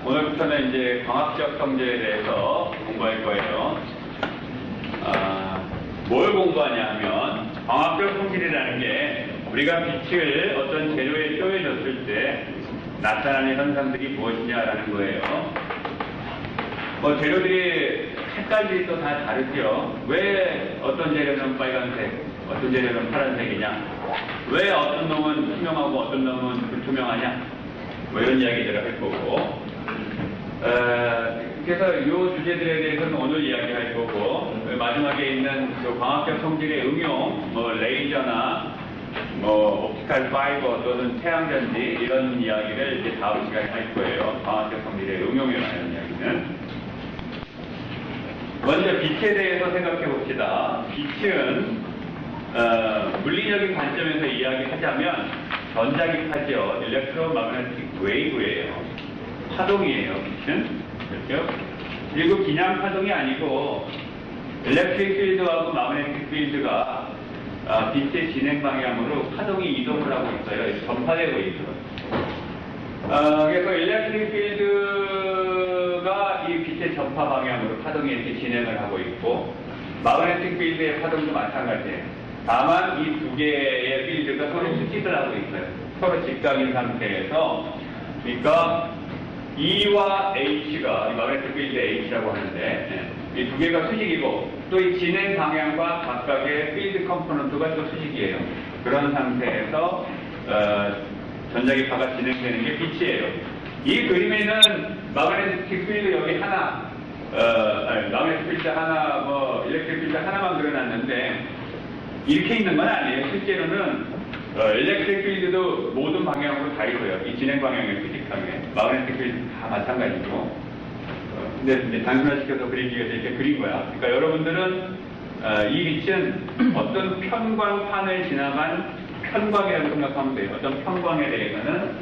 오늘부터는 이제 광학적 성질에 대해서 공부할 거예요. 뭘 공부하냐 하면, 광학적 성질이라는 게 우리가 빛을 어떤 재료에 쪼여줬을 때 나타나는 현상들이 무엇이냐라는 거예요. 재료들이 색깔들이 또 다 다르죠. 왜 어떤 재료는 빨간색, 어떤 재료는 파란색이냐? 왜 어떤 놈은 투명하고 어떤 놈은 불투명하냐? 이런 이야기들을 할 거고, 그래서 이 주제들에 대해서는 오늘 이야기할 거고, 마지막에 있는 그 광학적 성질의 응용, 레이저나 옵티컬 파이버 또는 태양전지 이런 이야기를 이제 다음 시간에 할 거예요. 광학적 성질의 응용에 관한 이야기는. 먼저 빛에 대해서 생각해 봅시다. 빛은 물리적인 관점에서 이야기하자면 전자기파죠. 일렉트로마그네틱 웨이브예요. 파동이에요. 빛은. 그렇죠? 그리고 그냥 파동이 아니고 일렉트릭 필드하고 마그네틱 필드가 빛의 진행 방향으로 파동이 이동을 하고 있어요. 전파되고 있어요. 그래서 일렉트릭 필드가 이 빛의 전파 방향으로 파동이 이렇게 진행을 하고 있고, 마그네틱 필드의 파동도 마찬가지예요. 다만 이 두 개의 필드가 서로 수직을 하고 있어요. 서로 직각인 상태에서, 그러니까 E와 H가, 마그네틱 필드 H라고 하는데, 이 두 개가 수직이고, 또 이 진행 방향과 각각의 필드 컴포넌트가 또 수직이에요. 그런 상태에서 전자기파가 진행되는 게 빛이에요. 이 그림에는 마그네틱 필드 여기 하나, 마그네틱 필드 하나, 일렉트릭 필드 하나만 그려놨는데, 이렇게 있는 건 아니에요. 실제로는 일렉트릭 필드도 모든 방향으로 다 있어요. 이 진행 방향의 수직하게. 마그네틱 필드 다 마찬가지고. 근데 이제 단순화시켜서 그리기 위해서 이렇게 그린 거야. 그러니까 여러분들은 이 빛은 어떤 편광판을 지나간 편광이라고 생각하면 돼요. 어떤 편광에 대해서는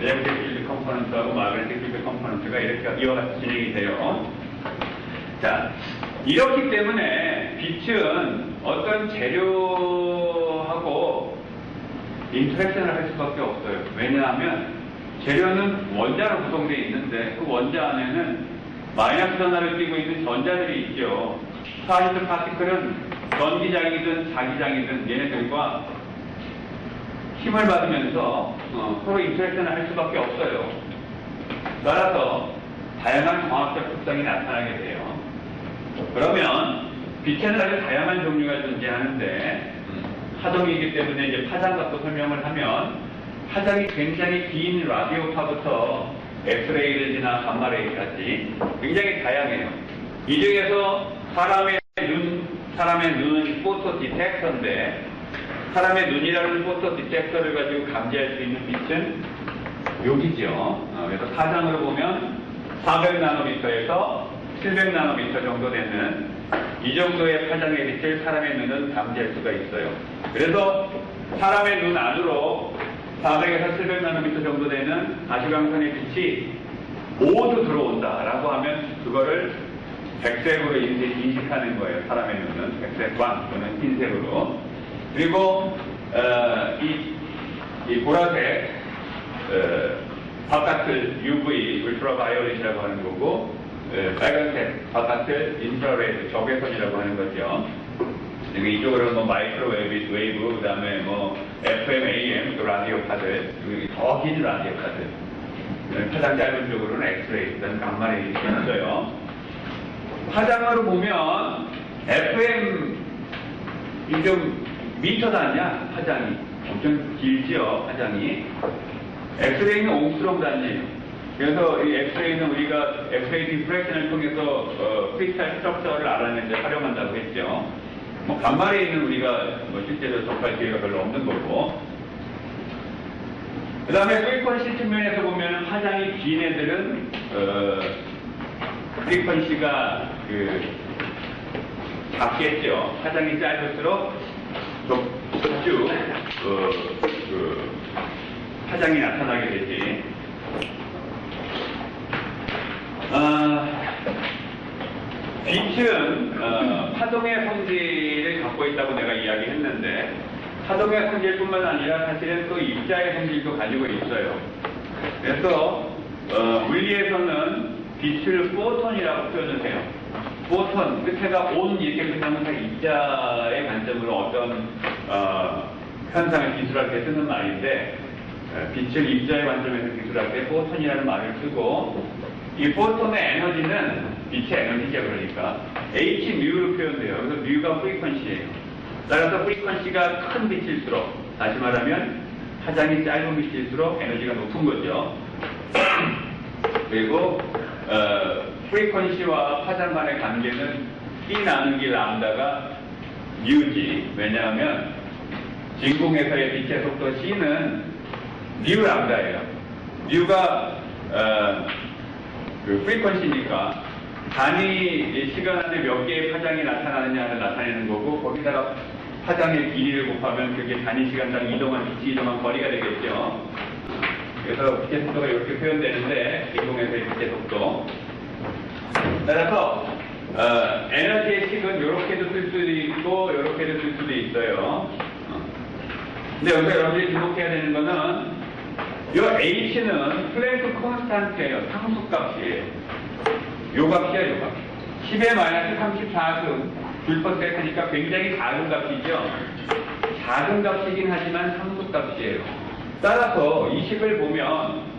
일렉트릭 필드 컴포넌트하고 마그네틱 필드 컴포넌트가 이렇게 이와 같이 진행이 돼요. 자, 이렇기 때문에 빛은 어떤 재료하고 인터랙션을 할 수밖에 없어요. 왜냐하면 재료는 원자로 구성되어 있는데 그 원자 안에는 마이너스 전하를 띠고 있는 전자들이 있죠. 차이드 파티클은 전기장이든 자기장이든 얘네들과 힘을 받으면서 서로 인터랙션을 할 수밖에 없어요. 따라서 다양한 광학적 특성이 나타나게 돼요. 그러면 빛에는 아주 다양한 종류가 존재하는데, 파동이기 때문에 이제 파장각도 설명을 하면, 파장이 굉장히 긴 라디오파부터 엑스레이를 지나 감마레이까지 굉장히 다양해요. 이 중에서 사람의 눈은 포토 디텍터인데, 사람의 눈이라는 포토 디텍터를 가지고 감지할 수 있는 빛은 여기죠. 그래서 파장으로 보면 400나노미터에서 700나노미터 정도 되는 이 정도의 파장의 빛을 사람의 눈은 감지할 수가 있어요. 그래서 사람의 눈 안으로 400에서 700나노미터 정도 되는 아시광선의 빛이 모두 들어온다라고 하면 그거를 백색으로 인식하는 거예요. 사람의 눈은 백색광 또는 흰색으로. 그리고 이 보라색 바깥을 UV, 울트라바이올렛이라고 하는 거고, 빨간색 바깥을 인프라레드, 적외선이라고 하는 거죠. 이쪽으로는 마이크로웨이브, 그 다음에 FM, AM, 또 라디오파들, 더 긴 라디오파들, 파장 짧은 쪽으로는 엑스레이, 그 다음에 감마레이이 있어요. 파장으로 보면 FM 이 좀 미터 단위야. 파장이 엄청 길죠. 파장이. 엑스레이는 옹스트롱 단위예요. 그래서 이 엑스레이는 우리가 엑스레이 디프렉션을 통해서 크리스탈 스트럭처를 알아내는 데 활용한다고 했죠. 감마레이는 우리가 실제로 접할 기회가 별로 없는 거고. 그 다음에 프리퀀시 측면에서 보면 파장이 긴 애들은 프리퀀시가 작겠죠. 파장이 짧을수록 쭉 파장이 나타나게 되지. 빛은 파동의 성질을 갖고 있다고 내가 이야기했는데, 파동의 성질뿐만 아니라 사실은 또 입자의 성질도 가지고 있어요. 그래서 물리에서는 빛을 포톤이라고 표현을 해요. 포톤, 끝에가 온 이렇게 끝나면서 입자의 관점으로 어떤 현상을 기술할 때 쓰는 말인데, 빛을 입자의 관점에서 기술할 때 포톤이라는 말을 쓰고, 이 포톤의 에너지는 빛의 에너지죠. 그러니까 h 뮤로 표현돼요. 그래서 뮤가 프리퀀시예요. 따라서 프리퀀시가 큰 빛일수록, 다시 말하면 파장이 짧은 빛일수록 에너지가 높은 거죠. 그리고 프리퀀시와 파장 간의 관계는 E 나누기 람다가 뮤지. 왜냐하면 진공에서의 빛의 속도 C는 뮤 람다예요. 뮤가 그 프리퀀시니까 단위 시간 안에 몇 개의 파장이 나타나느냐를 나타내는 거고, 거기다가 파장의 길이를 곱하면 그게 단위 시간당 빛이 이동한 거리가 되겠죠. 그래서 빛의 속도가 이렇게 표현되는데, 진공에서의 빛의 속도. 따라서 에너지의 식은 이렇게도 쓸 수도 있고 이렇게도 쓸 수도 있어요. 근데 여기서 여러분들이 주목해야 되는 거는 이 H는 플랭크 콘스탄트예요. 상수값이에요. 요 값이야, 요 값. 10의 마이너스 34승 불퍼센트니까 굉장히 작은 값이죠. 작은 값이긴 하지만 상수값이에요. 따라서 이 식을 보면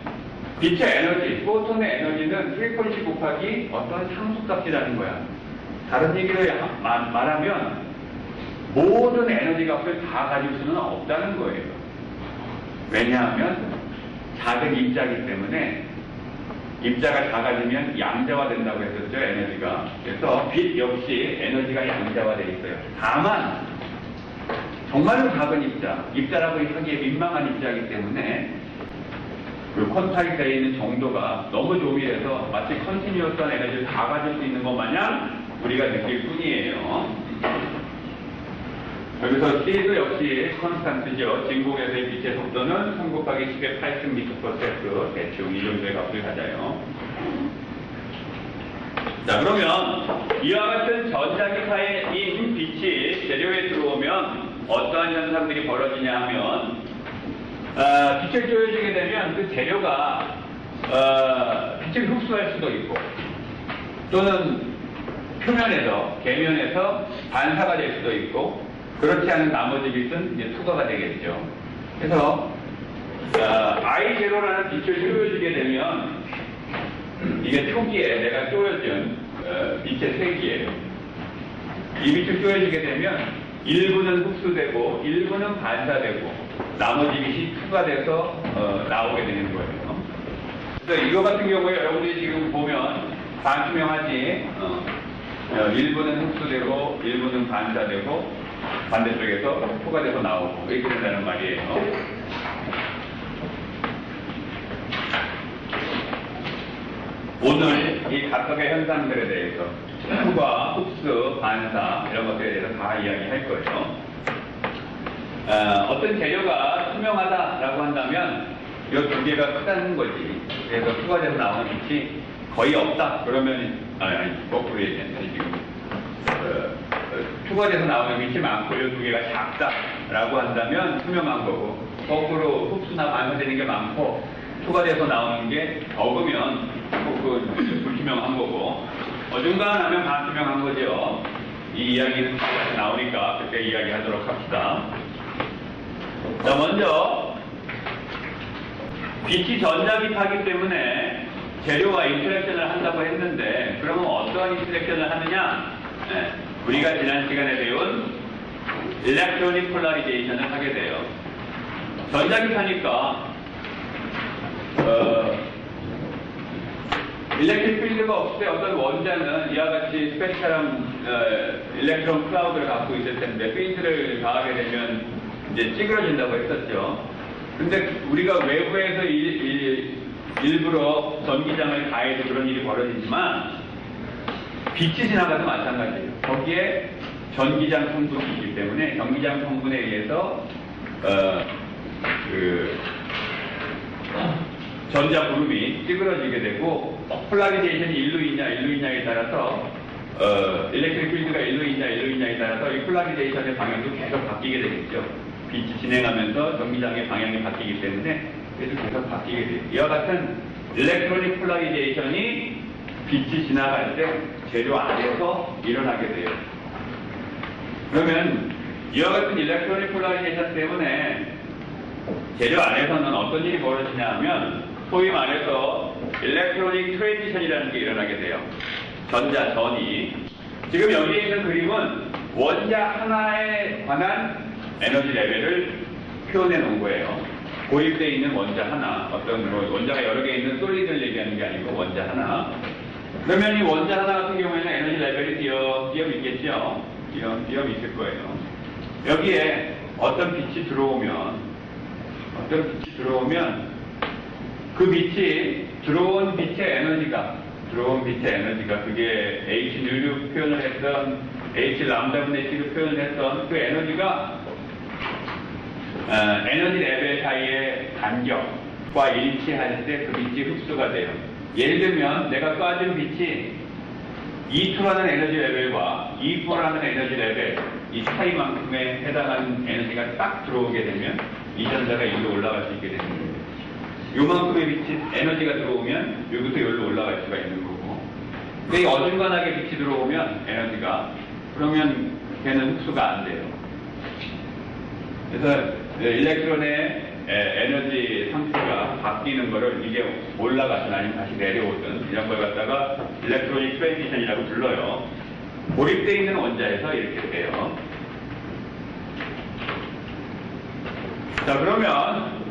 빛의 에너지, 포톤의 에너지는 프리퀀시 곱하기 어떤 상수값이라는 거야. 다른 얘기로 말하면 모든 에너지 값을 다 가질 수는 없다는 거예요. 왜냐하면 작은 입자이기 때문에 입자가 작아지면 양자화 된다고 했었죠, 에너지가. 그래서 빛 역시 에너지가 양자화되어 있어요. 다만 정말로 작은 입자라고 하기에 민망한 입자이기 때문에 그 콘탁이 되어 있는 정도가 너무 조밀해서 마치 컨티뉴어스한 에너지를 다 가질 수 있는 것 마냥 우리가 느낄 뿐이에요. 여기서 C도 역시 컨스탄트죠. 진공에서의 빛의 속도는 3 곱하기 10의 80m/s 대충 이 정도의 값을 가져요. 자, 그러면 이와 같은 전자기파인 빛이 재료에 들어오면 어떠한 현상들이 벌어지냐 하면, 빛을 쪼여주게 되면 그 재료가 빛을 흡수할 수도 있고, 또는 표면에서, 계면에서 반사가 될 수도 있고, 그렇지 않은 나머지 빛은 이제 투과가 되겠죠. 그래서 I0라는 빛을 쪼여주게 되면 이게 초기에 내가 쪼여준 빛의 색이에요. 이 빛을 쪼여주게 되면 일부는 흡수되고 일부는 반사되고 나머지 빛이 투과돼서 나오게 되는 거예요. 그래서 이거 같은 경우에 여러분들이 지금 보면 반투명하지, 일부는 흡수되고 일부는 반사되고 반대쪽에서 투과돼서 나오고 이렇게 된다는 말이에요. 오늘 이 각각의 현상들에 대해서 투과, 흡수, 반사 이런 것들에 대해서 다 이야기할 거예요. 어떤 재료가 투명하다라고 한다면 이 두 개가 크다는 거지. 그래서 투과돼서 나오는 빛이 거의 없다. 그러면 거꾸로 얘기했는데 지금 투과돼서 나오는 빛이 많고 이 두 개가 작다라고 한다면 투명한 거고, 거꾸로 흡수나 반사되는 게 많고 투과돼서 나오는 게 적으면 불투명한 거고, 어중간하면 반투명한 거죠. 이 이야기는 같이 나오니까 그때 이야기하도록 합시다. 자, 먼저 빛이 전자기파이기 때문에 재료와 인터랙션을 한다고 했는데, 그러면 어떠한 인터랙션을 하느냐? 우리가 지난 시간에 배운 일렉트로닉 폴라리제이션을 하게 돼요. 전자기파니까 일렉트릭 필드가 없을 때 어떤 원자는 이와 같이 스페셜한 일렉트론 클라우드를 갖고 있을 텐데 필드를 가하게 되면 이제 찌그러진다고 했었죠. 근데 우리가 외부에서 일부러 전기장을 가해도 그런 일이 벌어지지만 빛이 지나가도 마찬가지예요. 거기에 전기장 성분이 있기 때문에 전기장 성분에 의해서 전자 부름이 찌그러지게 되고, 폴라리제이션이 일로 있냐에 따라서 일렉트릭 필드가 일로 있냐에 따라서 이 폴라리제이션의 방향도 계속 바뀌게 되겠죠. 빛이 진행하면서 전기장의 방향이 바뀌기 때문에 계속 바뀌게 돼요. 이와 같은 일렉트로닉 폴라리제이션이 빛이 지나갈 때 재료 안에서 일어나게 돼요. 그러면 이와 같은 일렉트로닉 폴라리제이션 때문에 재료 안에서는 어떤 일이 벌어지냐 하면 소위 말해서 일렉트로닉 트랜지션이라는 게 일어나게 돼요. 전이. 지금 여기에 있는 그림은 원자 하나에 관한 에너지 레벨을 표현해 놓은 거예요. 고립되어 있는 원자 하나, 어떤 원자가 여러 개 있는 솔리드를 얘기하는 게 아니고 원자 하나. 그러면 이 원자 하나 같은 경우에는 에너지 레벨이 띄엄 있겠죠? 띄엄 있을 거예요. 여기에 어떤 빛이 들어오면 그 빛이 들어온 빛의 에너지가 그게 H 누로 표현을 했던 H 람다분의 T로 표현을 했던 그 에너지가 에너지 레벨 사이의 간격과 일치할 때 그 빛이 흡수가 돼요. 예를 들면 내가 쏴준 빛이 E2라는 에너지 레벨과 E4라는 에너지 레벨 이 차이만큼에 해당하는 에너지가 딱 들어오게 되면 이 전자가 여기로 올라갈 수 있게 되는 거예요. 요만큼의 빛이 에너지가 들어오면 여기서 여기로 올라갈 수가 있는 거고, 근데 어중간하게 빛이 들어오면 에너지가 그러면 걔는 흡수가 안 돼요. 그래서 일렉트론의 에너지 상태가 바뀌는 거를 이게 올라가든 아니면 다시 내려오든 이런 걸 갖다가 일렉트로닉 트랜지션이라고 불러요. 고립되어 있는 원자에서 이렇게 돼요. 자, 그러면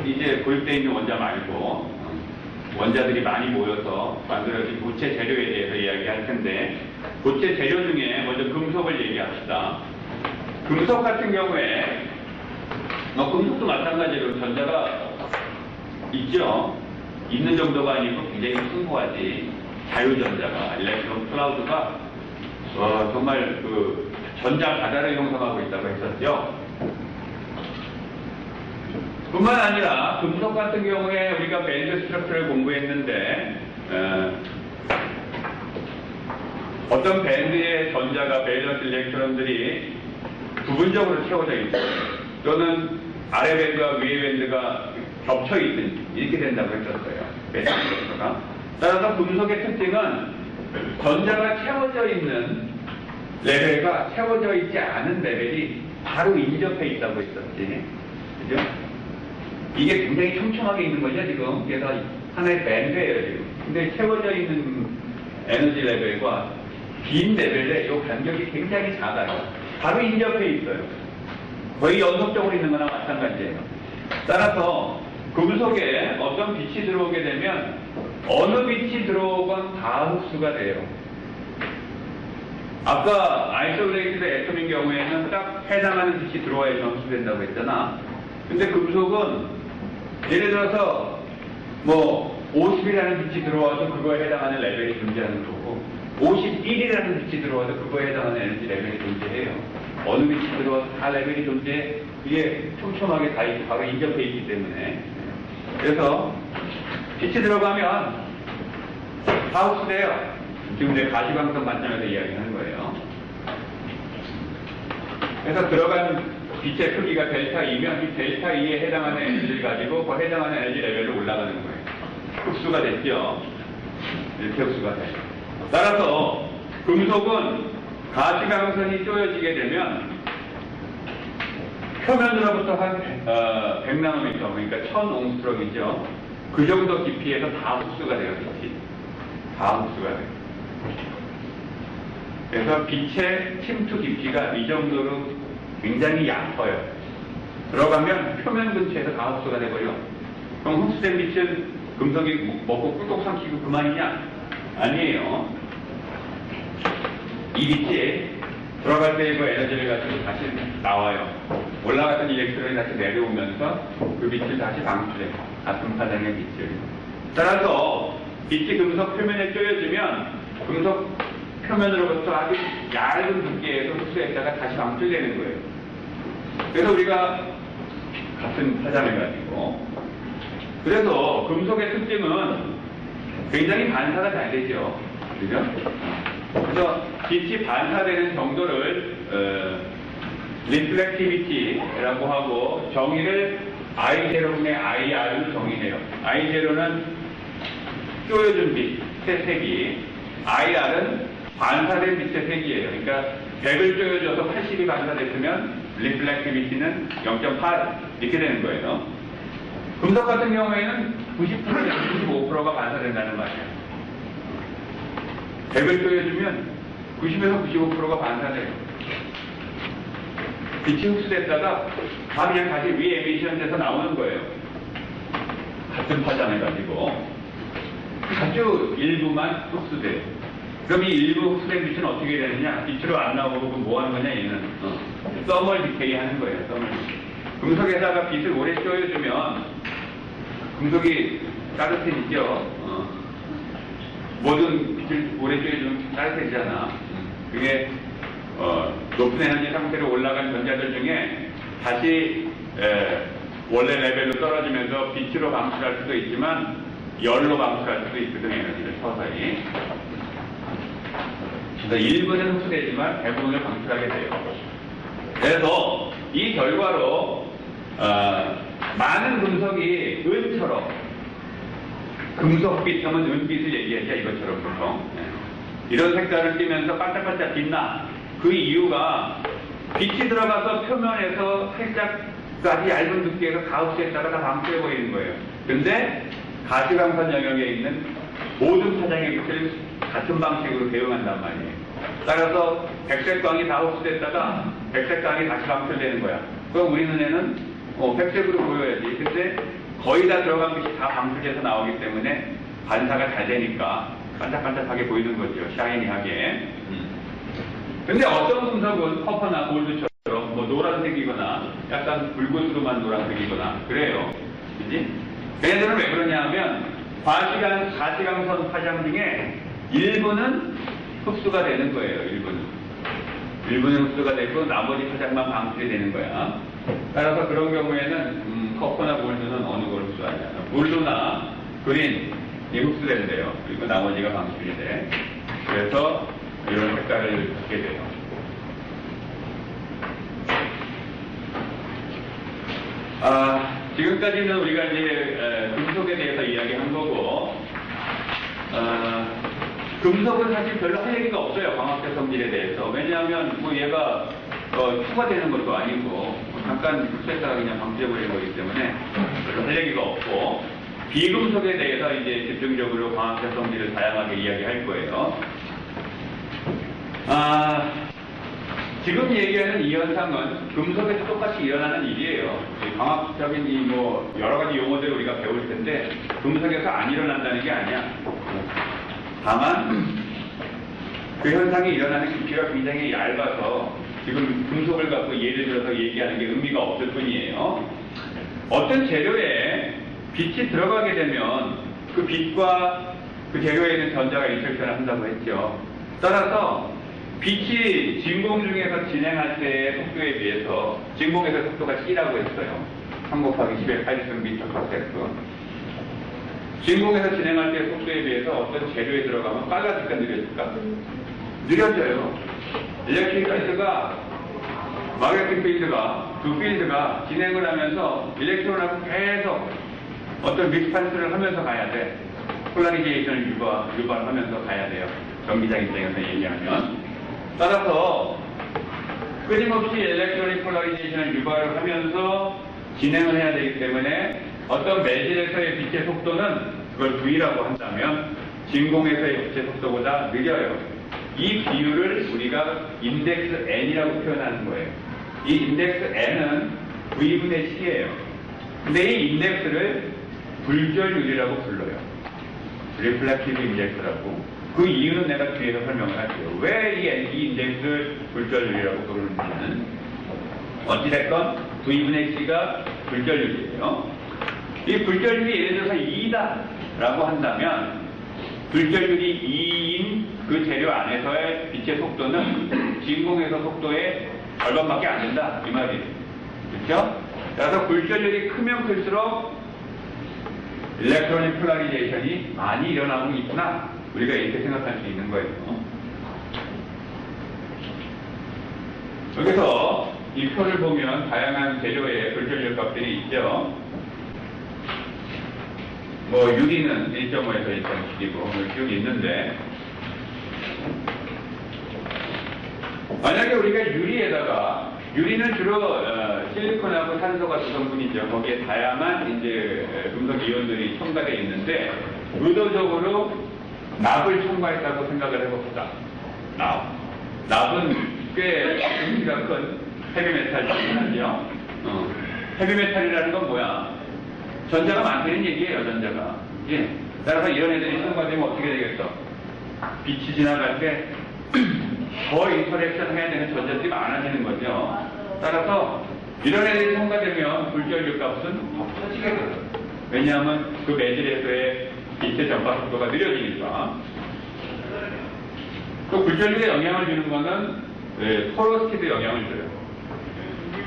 이제 고립되어 있는 원자 말고 원자들이 많이 모여서 만들어진 고체 재료에 대해서 이야기할 텐데, 고체 재료 중에 먼저 금속을 얘기합시다. 금속 같은 경우에 금속도 마찬가지로 전자가 있죠. 있는 정도가 아니고 굉장히 풍부하지. 자유전자가, 일렉트론 클라우드가 정말 그 전자 바다를 형성하고 있다고 했었죠. 뿐만 아니라 금속 같은 경우에 우리가 밴드 스트럭처를 공부했는데 어떤 밴드의 전자가 밸런스 일렉트론들이 부분적으로 채워져 있어요. 또는 아래 밴드와 위에 밴드가 겹쳐 있든 이렇게 된다고 했었어요. 밴드 스트럭처가. 따라서 금속의 특징은 전자가 채워져 있는 레벨과 채워져 있지 않은 레벨이 바로 인접해 있다고 했었지. 그죠? 이게 굉장히 촘촘하게 있는 거죠, 지금. 그래서 하나의 밴드예요, 지금. 근데 채워져 있는 에너지 레벨과 빈 레벨의 이 간격이 굉장히 작아요. 바로 인접해 있어요. 거의 연속적으로 있는 거나 마찬가지예요. 따라서 금속에 어떤 빛이 들어오게 되면 어느 빛이 들어오건 다 흡수가 돼요. 아까 아이소레이티드 애톰인 경우에는 딱 해당하는 빛이 들어와야 흡수된다고 했잖아. 근데 금속은 예를 들어서 50이라는 빛이 들어와도 그거에 해당하는 레벨이 존재하는 거고, 51이라는 빛이 들어와도 그거에 해당하는 에너지 레벨이 존재해요. 어느 빛이 들어와도 다 레벨이 존재해. 이게 촘촘하게 다 바로 인접해 있기 때문에. 그래서 빛이 들어가면 다 흡수돼요. 지금 내 가시광선 관점에서 이야기하는 거예요. 그래서 들어간 빛의 크기가 델타 E면 이 델타 E에 해당하는 에너지를 가지고 그 해당하는 에너지 레벨로 올라가는 거예요. 흡수가 됐죠. 이렇게 흡수가 돼요. 따라서 금속은 가시광선이 쪼여지게 되면 표면으로부터 한 100나노미터, 그러니까 1000옹스트럭이죠. 그 정도 깊이에서 다 흡수가 돼요, 빛이. 다 흡수가 돼요. 그래서 빛의 침투 깊이가 이 정도로 굉장히 얕아요. 들어가면 표면 근처에서 다 흡수가 돼버려. 그럼 흡수된 빛은 금속이 먹고 꿀꺽 삼키고 그만이냐? 아니에요. 이 빛이 들어갈 때 그 에너지를 가지고 다시 나와요. 올라갔던 일렉트론이 다시 내려오면서 그 빛을 다시 방출해요. 같은 파장의 빛을. 따라서 빛이 금속 표면에 쪼여지면 금속 표면으로부터 아주 얇은 두께에서 흡수했다가 다시 방출되는 거예요. 그래서 우리가 같은 파장을 가지고, 그래서 금속의 특징은 굉장히 반사가 잘 되죠. 그죠? 그래서 빛이 반사되는 정도를 리플렉티비티라고 하고 정의를 I0분의 IR을 정의해요. I0는 쪼여준 빛, 새 색이. IR은 반사된 빛의 색이에요. 그러니까 100을 쪼여줘서 80이 반사됐으면 리플렉티비티는 0.8 이렇게 되는 거예요. 금속 같은 경우에는 90%에서 95%가 반사된다는 말이에요. 100을 쪼여주면 90에서 95%가 반사돼요. 빛이 흡수됐다가 다 그냥 다시 리에미션돼서 나오는 거예요. 같은 파장해가지고 아주 일부만 흡수돼요. 그럼 이 일부 흡수된 빛은 어떻게 되느냐? 빛으로 안 나오고 뭐 하는 거냐 얘는 서멀 디케이 하는 거예요. 서멀 디케이. 금속에다가 빛을 오래 쪼여주면 금속이 따뜻해지죠. 모든 빛을 오래 쪼여주면 따뜻해지잖아. 그게 높은 에너지 상태로 올라간 전자들 중에 다시 원래 레벨로 떨어지면서 빛으로 방출할 수도 있지만 열로 방출할 수도 있거든, 에너지를 서서히. 그래서 일부는 흡수되지만 대부분을 방출하게 돼요. 그래서 이 결과로 많은 금속이 은처럼, 금속빛 하면 은빛을 얘기하죠. 이것처럼 보통 이런 색깔을 띠면서 반짝반짝 빛나. 그 이유가 빛이 들어가서 표면에서 살짝 아주 얇은 두께가 가우스에다가 다 방출해 보이는 거예요. 근데 가시광선 영역에 있는 모든 파장의 빛을 같은 방식으로 대응한단 말이에요. 따라서 백색광이 다 흡수됐다가 백색광이 다시 방출되는 거야. 그럼 우리 눈에는 백색으로 보여야지. 근데 거의 다 들어간 빛이 다 방출돼서 나오기 때문에 반사가 잘 되니까 반짝반짝하게 보이는 거죠. 샤이니하게. 근데 어떤 금속은 커퍼나 골드처럼 뭐 노란색이거나 약간 붉은수로만 노란색이거나 그래요. 그지? 걔네들은 왜 그러냐 하면 가시광선 파장 중에 일부는 흡수가 되는 거예요. 일부는 흡수가 되고 나머지 파장만 방출이 되는 거야. 따라서 그런 경우에는 커퍼나 골드는 어느 걸 흡수하냐. 블루나 그린이 흡수된대요. 그리고 나머지가 방출이 돼. 그래서 이런 색깔을 갖게 돼요. 지금까지는 우리가 이제 금속에 대해서 이야기한 거고, 금속은 사실 별로 할 얘기가 없어요. 광학적 성질에 대해서. 왜냐하면 뭐 얘가 추가되는 것도 아니고 잠깐 흡수했다가 그냥 방출해버리는 거기 때문에 별로 할 얘기가 없고, 비금속에 대해서 이제 집중적으로 광학적 성질을 다양하게 이야기할 거예요. 지금 얘기하는 이 현상은 금속에서 똑같이 일어나는 일이에요. 광학적인 뭐 여러 가지 용어들을 우리가 배울 텐데 금속에서 안 일어난다는 게 아니야. 다만 그 현상이 일어나는 깊이가 굉장히 얇아서 지금 금속을 갖고 예를 들어서 얘기하는 게 의미가 없을 뿐이에요. 어떤 재료에 빛이 들어가게 되면 그 빛과 그 재료에 있는 전자가 인터랙션을 한다고 했죠. 따라서 빛이 진공 중에서 진행할 때의 속도에 비해서 진공에서 속도가 C라고 했어요. 3 곱하기 10의 80m/s. 진공에서 진행할 때의 속도에 비해서 어떤 재료에 들어가면 빨라질까 느려질까? 느려져요. 일렉트릭 필드가 마그네틱 필드가 두 필드가 진행을 하면서 일렉트론하고 계속 어떤 믹스판스를 하면서 가야 돼. 폴라리제이션을 유발하면서 가야 돼요. 전기장 입장에서 얘기하면. 따라서 끊임없이 일렉트로닉 폴라리제이션을 유발을 하면서 진행을 해야 되기 때문에 어떤 매질에서의 빛의 속도는 그걸 V라고 한다면 진공에서의 빛의 속도보다 느려요. 이 비율을 우리가 인덱스 N이라고 표현하는 거예요. 이 인덱스 N은 V분의 C예요. 근데 이 인덱스를 굴절율이라고 불러요. 리플렉티브 인덱스라고. 그 이유는 내가 뒤에서 설명을 할게요. 왜 이 인덱스를 굴절율이라고 부르는지는 어찌됐건 V분의 C가 굴절율이에요. 이 굴절율이 예를 들어서 2다 라고 한다면 굴절율이 2인 그 재료 안에서의 빛의 속도는 진공에서 속도의 절반밖에 안 된다 이 말이에요. 그렇죠? 그래서 굴절율이 크면 클수록 일렉트로닉 폴라리제이션이 많이 일어나고 있구나. 우리가 이렇게 생각할 수 있는 거예요. 여기서 이 표를 보면 다양한 재료의 불전력 값들이 있죠. 뭐 유리는 1.5에서 1.7이고 쭉 있는데, 만약에 우리가 유리는 주로 실리콘하고 탄소가 구성분이죠. 거기에 다양한 이제 금속 이온들이 첨가되어 있는데, 의도적으로 납을 첨가했다고 생각을 해봅시다. 납은 꽤 등치가 큰 헤비메탈 중에 하나죠. 헤비메탈이라는 건 뭐야? 전자가 많다는 얘기예요, 전자가. 예. 따라서 이런 애들이 첨가되면 어떻게 되겠어? 빛이 지나갈 때 더 인터랙션 해야 되는 전자들이 많아지는 거죠. 따라서 이런 애들이 첨가되면 불전력 값은 더 커지게 돼요. 왜냐하면 그 매질에서의 빛의 전파 속도가 느려지니까. 또 불전력에 영향을 주는 거는 포러스티도 영향을 줘요.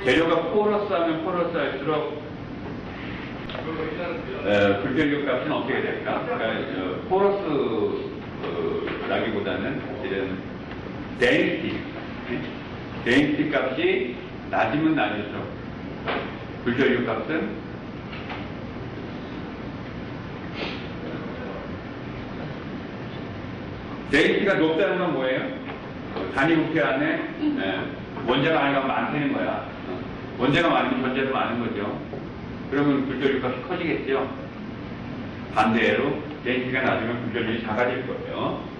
재료가 포러스하면 포러스할수록 불전력 값은 어떻게 될까? 그러니까 포러스라기보다는 사실은 데인시티 값이 낮으면 낮을수록 불전력 값은 데인시티가 높다는 건 뭐예요? 단위 부피 안에 원자가 많다는 거야. 원자가 많으면 전자도 많은 거죠. 그러면 불전력 값이 커지겠죠. 반대로 데인시티가 낮으면 불전력이 작아질 거예요.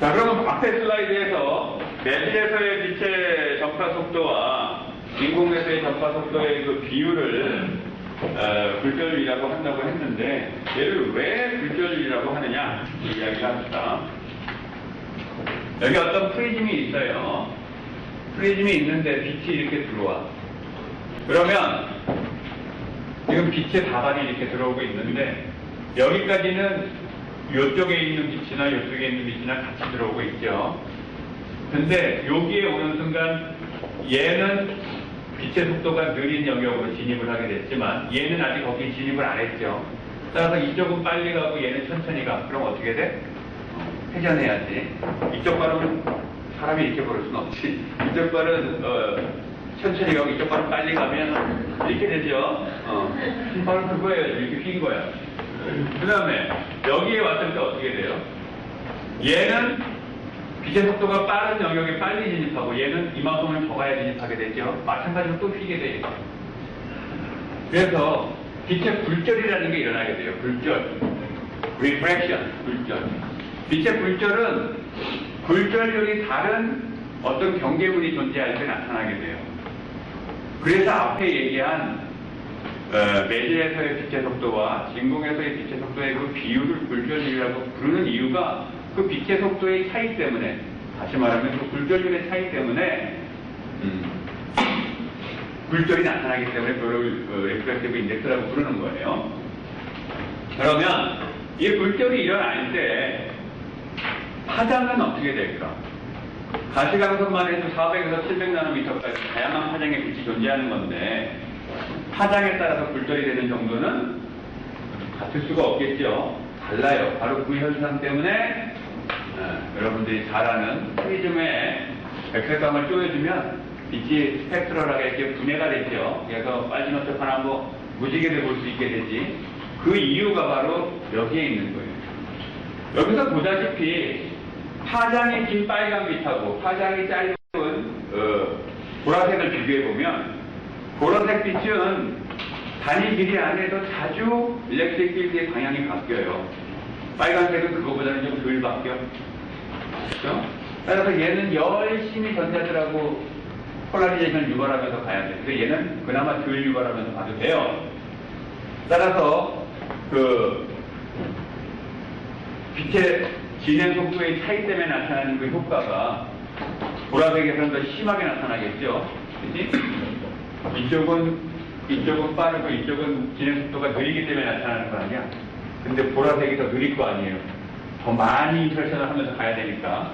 자, 그러면 앞에 슬라이드에서 매질에서의 빛의 전파 속도와 인공에서의 전파 속도의 그 비율을 불전율이라고 한다고 했는데, 얘를 왜 불전율이라고 하느냐 이야기를 합시다. 여기 어떤 프리즘이 있어요. 프리즘이 있는데 빛이 이렇게 들어와. 그러면 지금 빛의 다발이 이렇게 들어오고 있는데, 여기까지는 이쪽에 있는 빛이나 이쪽에 있는 빛이나 같이 들어오고 있죠. 근데 여기에 오는 순간 얘는 빛의 속도가 느린 영역으로 진입을 하게 됐지만 얘는 아직 거기 진입을 안 했죠. 따라서 이쪽은 빨리 가고 얘는 천천히 가. 그럼 어떻게 돼? 회전해야지. 이쪽 발은 사람이 이렇게 걸을 수는 없지. 이쪽 발은 천천히 가고 이쪽 발은 빨리 가면 이렇게 되죠. 발을 들고 해야지. 이렇게 휜 거야. 그 다음에 여기에 왔을 때 어떻게 돼요? 얘는 빛의 속도가 빠른 영역에 빨리 진입하고 얘는 이만큼을 더 가야 진입하게 되죠. 마찬가지로 또 휘게 돼요. 그래서 빛의 불절이라는 게 일어나게 돼요. 불절. refraction. 불절. 빛의 불절은 불절율이 다른 어떤 경계물이 존재할 때 나타나게 돼요. 그래서 앞에 얘기한 매질에서의 빛의 속도와 진공에서의 빛의 속도의 그 비율을 불전율이라고 부르는 이유가 그 빛의 속도의 차이 때문에, 다시 말하면 그 불전율의 차이 때문에 불절이 나타나기 때문에 그걸 리프렉티브 인덱스라고 부르는 거예요. 그러면 이 불절이 일어날 때 파장은 어떻게 될까? 가시광선만 해도 400에서 700나노미터까지 다양한 파장의 빛이 존재하는 건데, 파장에 따라서 불절이 되는 정도는 같을 수가 없겠죠. 달라요. 바로 그 현상 때문에 여러분들이 잘 아는 프리즘에 백색감을 쪼여주면 빛이 스펙트럴하게 이렇게 분해가 되죠. 그래서 빨진 어쩌 하나 뭐 무지개를 볼 수 있게 되지. 그 이유가 바로 여기에 있는 거예요. 여기서 보다시피 파장이 긴 빨간 빛하고 파장이 짧은 보라색을 비교해보면, 보라색 빛은 단위 길이 안에서 자주 일렉트릭 필드의 방향이 바뀌어요. 빨간색은 그거보다는 좀 덜 바뀌어. 그렇죠? 따라서 얘는 열심히 전자들하고 폴라리제이션을 유발하면서 가야 돼. 근데 얘는 그나마 덜 유발하면서 가도 돼요. 따라서 그 빛의 진행 속도의 차이 때문에 나타나는 그 효과가 보라색에서는 더 심하게 나타나겠죠. 그치? 이쪽은 빠르고 이쪽은 진행 속도가 느리기 때문에 나타나는 거 아니야? 근데 보라색이 더 느릴 거 아니에요? 더 많이 인터랙션을 하면서 가야 되니까,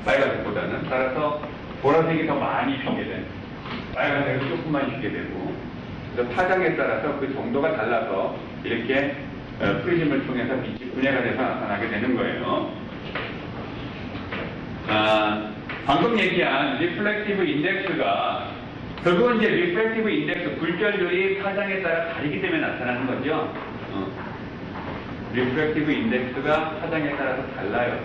빨간색보다는. 따라서 보라색이 더 많이 휘게 돼. 빨간색은 조금만 휘게 되고. 그래서 파장에 따라서 그 정도가 달라서 이렇게 프리즘을 통해서 빛이 분해가 돼서 나타나게 되는 거예요. 방금 얘기한 리플렉티브 인덱스가 결국은 이제 리플렉티브 인덱스 굴절률이 파장에 따라 다르기 때문에 나타나는 거죠. 리플렉티브 인덱스가 파장에 따라서 달라요.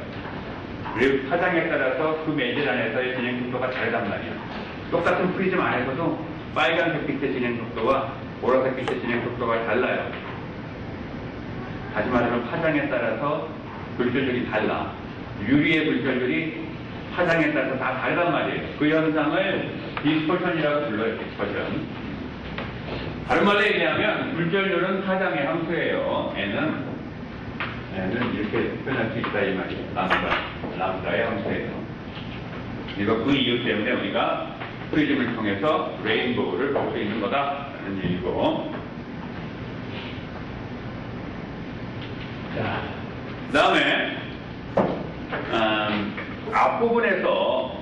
파장에 따라서 그 매질 안에서의 진행 속도가 다르단 말이에요. 똑같은 프리즘 안에서도 빨간색 빛의 진행 속도와 보라색 빛의 진행 속도가 달라요. 다시 말하면 파장에 따라서 굴절률이 달라. 유리의 굴절률이 파장에 따라서 다 다르단 말이에요. 그 현상을 디스퍼션이라고 불러요. 디스퍼션. 다른 말로 얘기하면 굴절률은 파장의 함수예요. N은 이렇게 표현할 수 있다 이 말이에요. 람다의 함수예요. 이거 그 이유 때문에 우리가 프리즘을 통해서 레인보우를 볼 수 있는 거다라는 얘기고. 자, 그 다음에 앞부분에서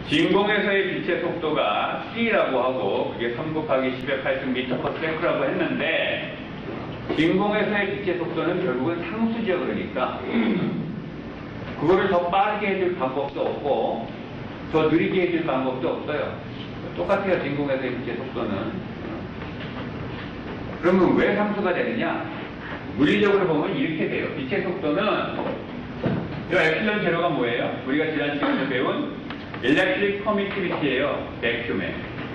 진공에서의 빛의 속도가 C라고 하고 그게 3 곱하기 10의 8승/ms라고 했는데 진공에서의 빛의 속도는 결국은 상수죠. 그러니까 그거를 더 빠르게 해줄 방법도 없고 더 느리게 해줄 방법도 없어요. 똑같아요. 진공에서의 빛의 속도는. 그러면 왜 상수가 되느냐? 물리적으로 보면 이렇게 돼요. 빛의 속도는 이 에플런 제로가 뭐예요? 우리가 지난 시간에 배운 일렉트릭 퍼미티비티예요. 백큐메.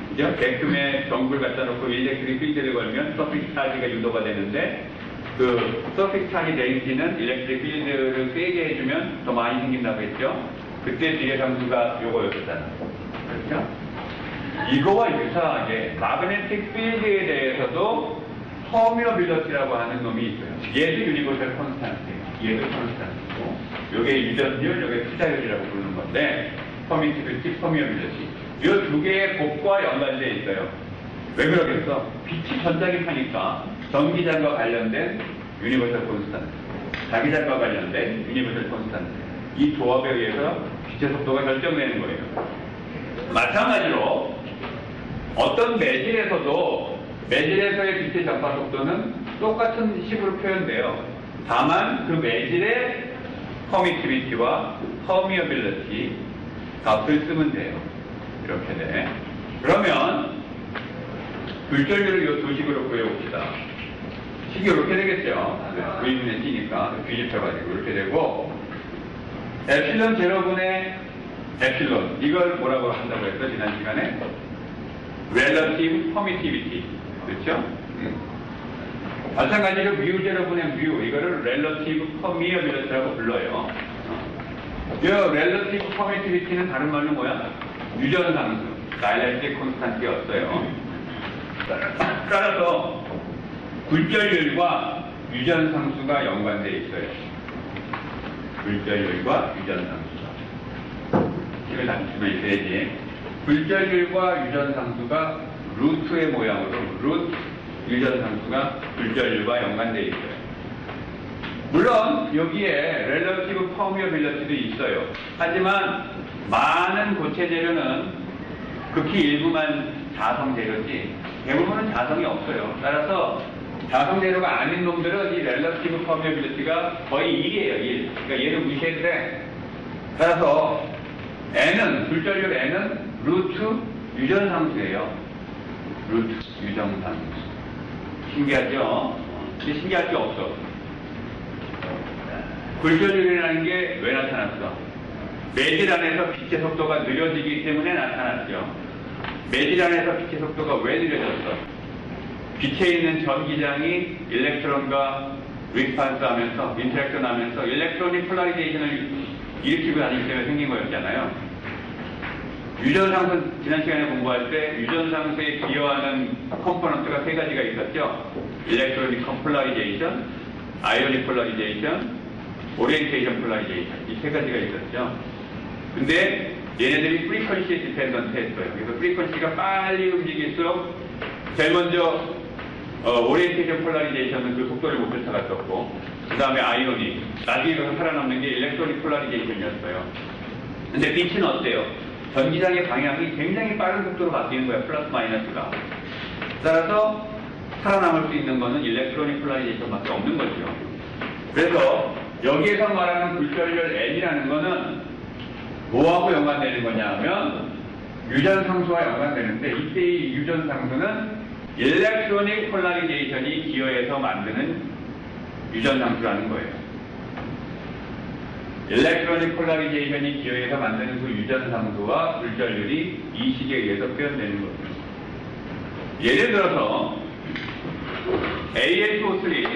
그죠? 백큐메 전구를 갖다 놓고 일렉트릭 필드를 걸면 서피스 차지가 유도가 되는데 그 서피스 차지 데인시티는 일렉트릭 필드를 세게 해주면 더 많이 생긴다고 했죠? 그때 뒤에 상수가 요거였잖아. 그렇죠? 이거와 유사하게 마그네틱 필드에 대해서도 퍼미어빌러티라고 하는 놈이 있어요. 얘도 유니버설 콘스탄트예요. 얘도 콘스탄트고 요게 유전율, 요게 투자율이라고 부르는 건데 퍼미티비티, 퍼미어빌러티 이 두 개의 곱과 연관되어 있어요. 왜 그러겠어? 빛이 전자기파니까 전기장과 관련된 유니버설 콘스탄트, 자기장과 관련된 유니버설 콘스탄트 이 조합에 의해서 빛의 속도가 결정되는 거예요. 마찬가지로 어떤 매질에서도 매질에서의 빛의 전파 속도는 똑같은 식으로 표현돼요. 다만 그 매질의 퍼미티비티와 퍼미어빌리티 값을 쓰면 돼요. 이렇게 돼. 그러면 굴절률을 이 두 식으로 구해봅시다. 식이 이렇게 되겠죠. V분의 T니까 뒤집혀가지고 이렇게 되고 에필론 제로분의 에필론 이걸 뭐라고 한다고 했어 지난 시간에? Relative Permittivity. 그렇죠? 마찬가지로 뮤 제로분의 뮤 이거를 Relative Permeability라고 불러요. 이 Relative Permittivity는 다른 말로 뭐야? 유전상수, Dielectric Constant이었어요. 따라서 굴절률과 유전상수가 연관되어 있어요. 굴절률과 유전상수가. 이걸 단추면 있어야지. 굴절률과 유전상수가 루트의 모양으로 루트 유전상수가 굴절률과 연관되어 있어요. 물론 여기에 렐러티브 퍼미어빌리티도 있어요. 하지만 많은 고체 재료는 극히 일부만 자성 재료지 대부분은 자성이 없어요. 따라서 자성 재료가 아닌 놈들은 이 렐러티브 퍼미어빌리티가 거의 1이에요. 1. 그러니까 얘를 무시해도 돼. 따라서 N은 굴절률 N은 루트 유전상수예요. 루트 유전상수. 신기하죠? 근데 신기할 게 없어. 굴절률이라는 게 왜 나타났어? 매질 안에서 빛의 속도가 느려지기 때문에 나타났죠. 매질 안에서 빛의 속도가 왜 느려졌어? 빛에 있는 전기장이 일렉트론과 리스판스 하면서 인터랙션 하면서 일렉트론이 폴라리제이션을 일으키고 다니기 때문에 생긴 거였잖아요. 유전상수 지난 시간에 공부할 때 유전상수에 기여하는 컴포넌트가 세 가지가 있었죠. 일렉트로닉 폴라리제이션, 아이오닉 폴라리제이션, 오리엔테이션 폴라리제이션 이 세 가지가 있었죠. 근데 얘네들이 프리퀀시에 디펜던트 했어요. 그래서 프리퀀시가 빨리 움직일수록 제일 먼저 오리엔테이션 폴라리제이션은 그 속도를 못 쫓아갔었고 그 다음에 아이오닉 나중에 가서 살아남는 게 일렉트로닉 폴라리제이션이었어요. 근데 빛은 어때요? 전기장의 방향이 굉장히 빠른 속도로 바뀌는 거야. 플러스 마이너스가. 따라서 살아남을 수 있는 거는 일렉트로닉 폴라리제이션밖에 없는 거죠. 그래서 여기에서 말하는 굴절률 N이라는 거는 뭐하고 연관되는 거냐 하면 유전상수와 연관되는데 이때 이 유전상수는 일렉트로닉 폴라리제이션이 기여해서 만드는 유전상수라는 거예요. 일렉트로닉 폴라리제이션이 기여해서 만드는 그 유전상수와 굴절률이 이 식에 의해서 표현되는 거죠. 예를 들어서 AL2O3의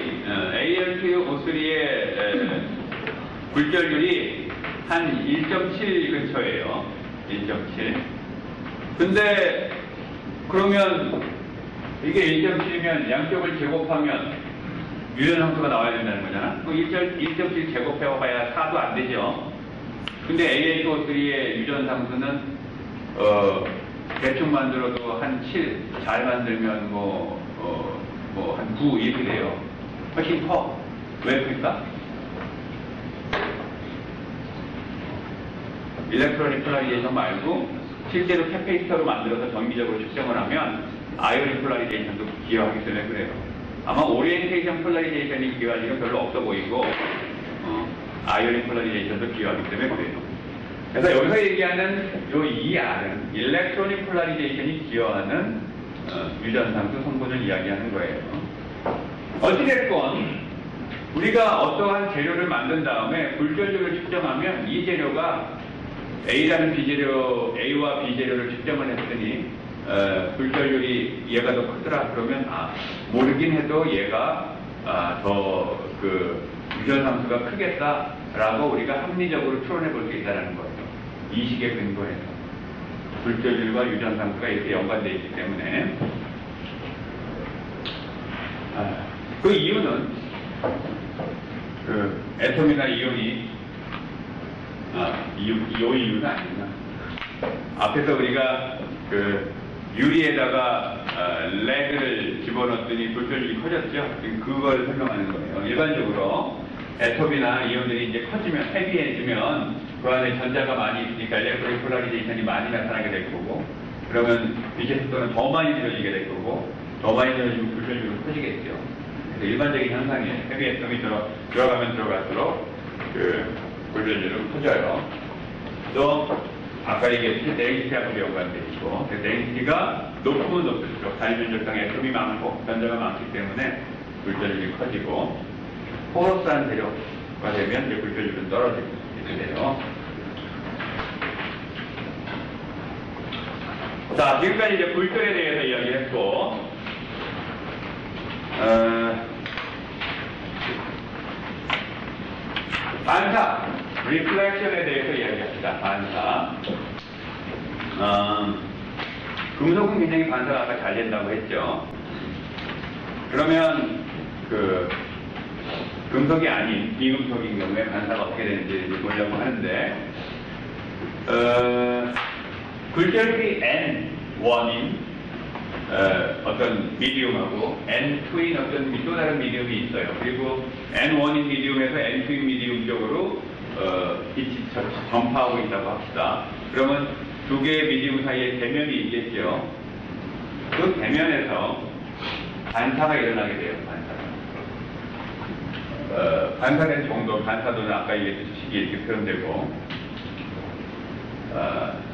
굴절률이 한 1.7 근처예요. 1.7. 근데 그러면 이게 1.7이면 양쪽을 제곱하면 유전상수가 나와야 된다는 거잖아. 1.7 제곱해봐야 4도 안 되죠. 근데 AL2O3의 유전상수는 대충 만들어도 한 7, 잘 만들면 한 9 이렇게 돼요. 훨씬 커. 왜 그럴까? 일렉트로닉 폴라리제이션 말고 실제로 캐페이터로 만들어서 정기적으로 측정을 하면 아이오닉 폴라리제이션도 기여하기 때문에 그래요. 아마 오리엔테이션 폴라리제이션이 기여할 일은 별로 없어 보이고 아이오닉 폴라리제이션도 기여하기 때문에 그래요. 그래서 여기서 얘기하는 이 R은 일렉트로닉 폴라리제이션이 기여하는 유전상수 성분을 이야기하는 거예요. 어찌됐건 우리가 어떠한 재료를 만든 다음에 굴절률을 측정하면 이 재료가 A라는 비재료, A와 B재료를 측정을 했더니 굴절률이 얘가 더 크더라 그러면 모르긴 해도 얘가 더 유전상수가 크겠다라고 우리가 합리적으로 추론해 볼 수 있다는 거예요. 이 식에 근거해서 굴절률과 유전상수가 이렇게 연관되어 있기 때문에 그 이유는 애톰이나 이온이 이 이유는 아니구나. 앞에서 우리가 유리에다가 레드를 집어넣었더니 굴절률이 커졌죠. 그걸 설명하는 거예요. 일반적으로 애톰이나 이온들이 이제 커지면, 헤비해지면 그 안에 전자가 많이 있으니까 일렉트로닉 폴라리제이션이 많이 나타나게 될 거고, 그러면 빛의 속도는 더 많이 들어지게 될 거고, 더 많이 들어지면 굴절률은 커지겠죠. 그래서 일반적인 현상이에요. 헤비 애톰이 들어가면 들어갈수록 굴절률은 커져요. 또 아까 얘기했듯이 데인시티하고 연관되어 있고, 데인시티가 높으면 높을수록 다이면적상 애톰이 많고 전자가 많기 때문에 굴절률이 커지고, 포러스한 재료가 되면 이제 굴절률은 떨어지게 돼요. 자, 지금까지 이제 굴절에 대해서 이야기했고, 반사, 리플렉션에 대해서 이야기합니다. 반사. 금속은 굉장히 반사가 아까 잘 된다고 했죠. 그러면 금속이 아닌 비금속인 경우에 반사가 어떻게 되는지 보려고 하는데, 굴절이 N1인 어떤 미디움하고 N2인 어떤 또 다른 미디움이 있어요. 그리고 N1인 미디움에서 N2인 미디움 쪽으로 빛이 전파하고 있다고 합시다. 그러면 두 개의 미디움 사이에 대면이 있겠죠. 그 대면에서 반사가 일어나게 돼요. 반사된 정도, 반사도는 아까 얘기했듯이 식이 이렇게 표현되고,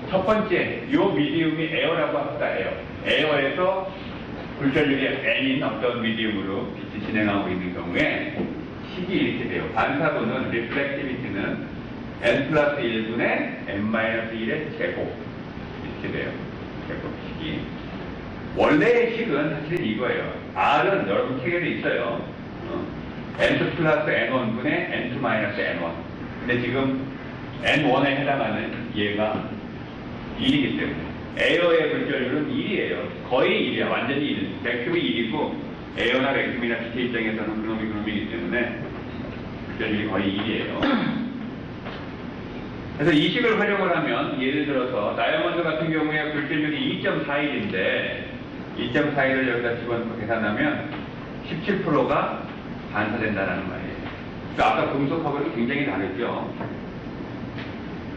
첫 번째, 이 미디움이 에어라고 합시다. 에어에서 굴절률이 N인 어떤 미디움으로 빛이 진행하고 있는 경우에 식이 이렇게 돼요. 반사도는, 리플렉티비티는 N 플러스 1분의 N-1의 제곱. 이렇게 돼요. 제곱식이. 원래의 식은 사실은 이거예요. R은 여러분 책에도 있어요. N2 플러스 N1분의 N2 마이너스 N1. 근데 지금 N1에 해당하는 얘가 1이기 때문에 에어의 굴절률은 1이에요. 거의 1이야. 완전히 1. 백큐이 1이고 에어나 백큐이나 빛의 입장에서는 그놈이기 때문에 굴절률이 거의 1이에요. 그래서 이 식을 활용을 하면 예를 들어서 다이아몬드 같은 경우에 굴절률이 2.41인데 2.41을 여기다 집어넣고 계산하면 17%가 반사된다는 말이에요. 그러니까 아까 금속하고는 굉장히 다르죠.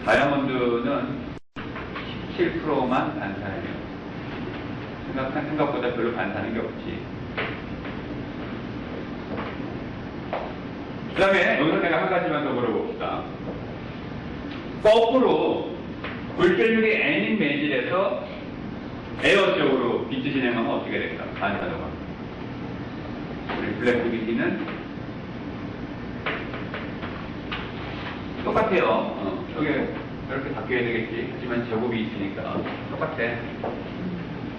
다이아몬드는 17%만 반사해요. 생각보다 별로 반사하는 게 없지. 그 다음에 여기서 내가 한 가지만 더 물어봅시다. 거꾸로 불전율이 N인 매질에서 에어 쪽으로 빛이 진행하면 어떻게 될까? 반사도가. 우리 블랙비티는 똑같아요. 저게 이렇게 바뀌어야 되겠지. 하지만 제곱이 있으니까 똑같아.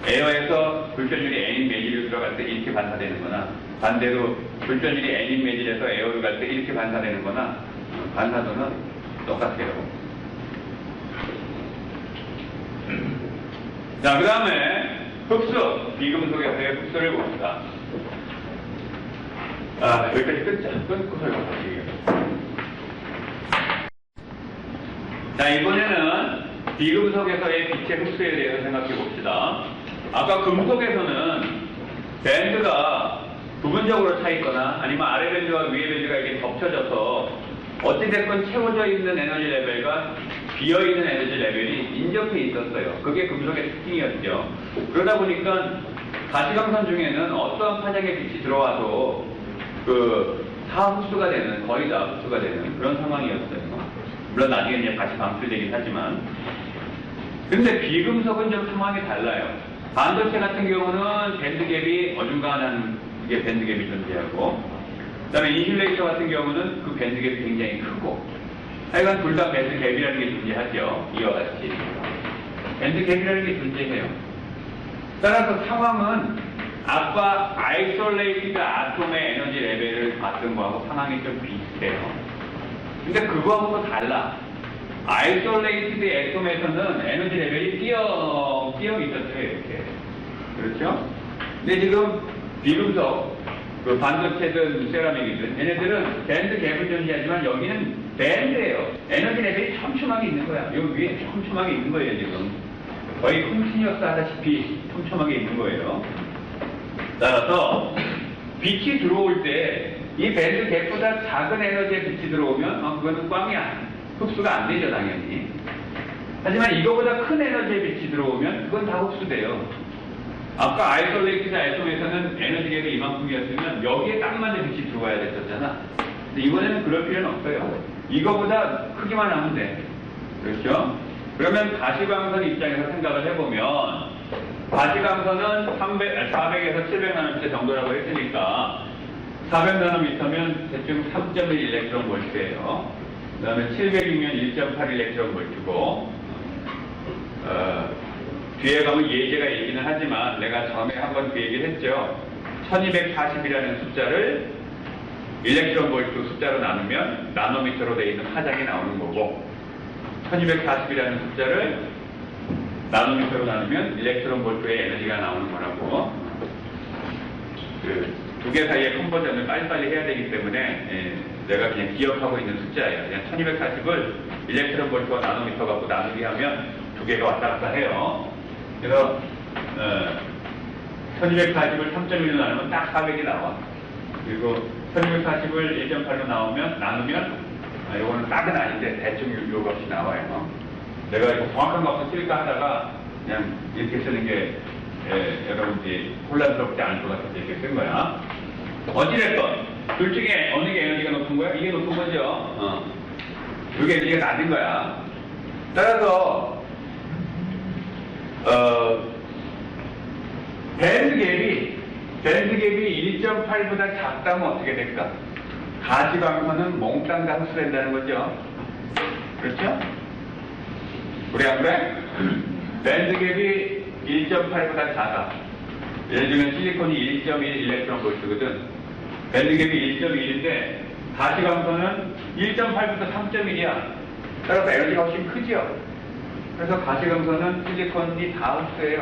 에어에서 불전율이 N인 매질로 들어갈 때 이렇게 반사되는 거나, 반대로 불전율이 N인 매질에서 에어로 갈 때 이렇게 반사되는 거나, 반사도는 똑같아요. 자, 그 다음에 흡수, 비금속에서의 흡수를 봅시다. 여기까지 끊고 설명할게요. 자, 이번에는 비금속에서의 빛의 흡수에 대해서 생각해 봅시다. 아까 금속에서는 밴드가 부분적으로 차 있거나 아니면 아래 밴드와 위에 밴드가 이렇게 겹쳐져서 어찌됐건 채워져 있는 에너지 레벨과 비어있는 에너지 레벨이 인접해 있었어요. 그게 금속의 특징이었죠. 그러다 보니까 가시광선 중에는 어떠한 파장의 빛이 들어와도 다 흡수가 되는, 거의 다 흡수가 되는 그런 상황이었어요. 물론 나중에 이제 다시 방출되긴 하지만. 근데 비금속은 좀 상황이 달라요. 반도체 같은 경우는 밴드갭이 어중간한 게 밴드갭이 존재하고, 그 다음에 인슐레이터 같은 경우는 그 밴드갭이 굉장히 크고, 하여간 둘 다 밴드갭이라는 게 존재하죠. 이와 같이. 밴드갭이라는 게 존재해요. 따라서 상황은 아까 아이솔레이티드 아톰의 에너지 레벨을 봤던 거하고 상황이 좀 비슷해요. 근데 그거하고도 달라. 아이솔레이티드 애톰에서는 에너지 레벨이 끼어 있었어요, 이렇게. 그렇죠? 근데 지금 비금속, 반도체든 세라믹이든, 얘네들은 밴드 갭을 존재하지만 여기는 밴드예요. 에너지 레벨이 촘촘하게 있는 거야. 여기 위에 촘촘하게 있는 거예요, 지금. 거의 콘티니어스 하다시피 촘촘하게 있는 거예요. 따라서 빛이 들어올 때 이 밴드 갭보다 작은 에너지의 빛이 들어오면 그거는 꽝이야. 흡수가 안 되죠, 당연히. 하지만 이거보다 큰 에너지의 빛이 들어오면 그건 다 흡수돼요. 아까 아이솔레이티드 애톰에서는 에너지 갭이 이만큼이었으면 여기에 딱 맞는 빛이 들어와야 됐었잖아. 근데 이번에는 그럴 필요는 없어요. 이거보다 크기만 하면 돼. 그렇죠? 그러면 가시광선 입장에서 생각을 해보면 가시광선은 400에서 700나노미터 정도라고 했으니까 400나노미터면 대충 3.1 일렉트론 볼트예요. 그 다음에 700이면 1.8 일렉트론 볼트고, 뒤에 가면 예제가 있기는 하지만 내가 전에 한번 그 얘기를 했죠. 1240이라는 숫자를 일렉트론 볼트 숫자로 나누면 나노미터로 되어 있는 파장이 나오는 거고, 1240이라는 숫자를 나노미터로 나누면 일렉트론 볼트의 에너지가 나오는 거라고. 두 개 사이의 컨버전을 빨리빨리 해야 되기 때문에 내가 그냥 기억하고 있는 숫자예요. 그냥 1240을 일렉트론 볼트와 나노미터 갖고 나누기 하면 두 개가 왔다 갔다 해요. 그래서 1240을 3.1로 나누면 딱 400이 나와. 그리고 1240을 1.8로 나누면 이거는 딱은 아닌데 대충 요 값이 나와요. 내가 이거 정확한 값을 쓸까 하다가 그냥 이렇게 쓰는 게 여러분들이 혼란스럽지 않을 것 같아서 이렇게 쓴 거야. 어찌됐건 둘 중에 어느 게 에너지가 높은 거야? 이게 높은 거죠. 이게 에너지가 낮은 거야. 따라서 밴드갭이 1.8보다 작다면 어떻게 될까? 가시광선은 몽땅 다 흡수된다는 거죠. 그렇죠? 우리 안 그래? 밴드갭이 1.8보다 작아. 예를 들면 실리콘이 1.1 일렉트론 볼트거든. 밴드갭이 1.1인데 가시광선은 1.8부터 3.1이야. 따라서 에너지가 훨씬 크죠. 그래서 가시광선은 실리콘이 다 흡수해요.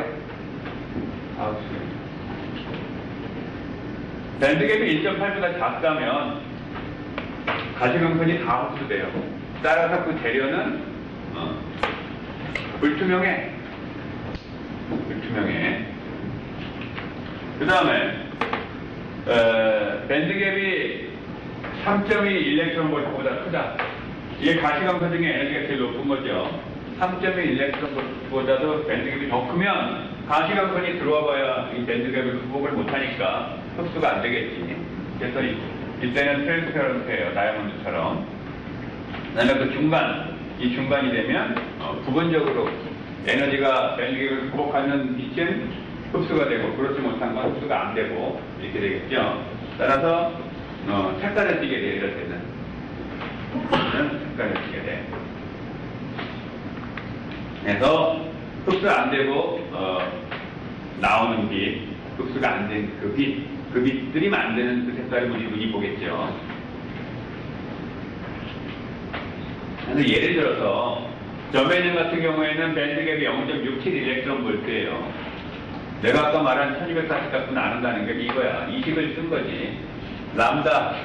다 흡수해요. 밴드갭이 1.8보다 작다면 가시광선이 다 흡수돼요. 따라서 그 재료는 불투명해. 그 다음에 밴드갭이 3.2 일렉트론 볼트보다 크다. 이게 가시광선 중에 에너지가 제일 높은 거죠. 3.2 일렉트론 볼트보다도 밴드갭이 더 크면 가시광선이 들어와 봐야 이 밴드갭을 극복을 못하니까 흡수가 안 되겠지. 그래서 이때는 트랜스페런트예요. 다이아몬드처럼. 그 다음에 그 중간 이 중간이 되면 부분적으로 에너지가 밴드갭을 극복하는 빛은 흡수가 되고 그렇지 못한 건 흡수가 안 되고 이렇게 되겠죠. 따라서 색깔을 띠게 돼요. 이럴 때는 색깔을 띠게 돼. 그래서 흡수 안 되고 나오는 빛, 흡수가 안 된 그 빛, 그 빛들이 만드는 그 색깔을 눈이 보겠죠. 그래서 예를 들어서 저메늄 같은 경우에는 밴드갭이 0.67 일렉트론 볼트예요. 내가 아까 말한 1240 갖고 나눈다는 게 이거야. 이 식을 쓴 거지. 람다.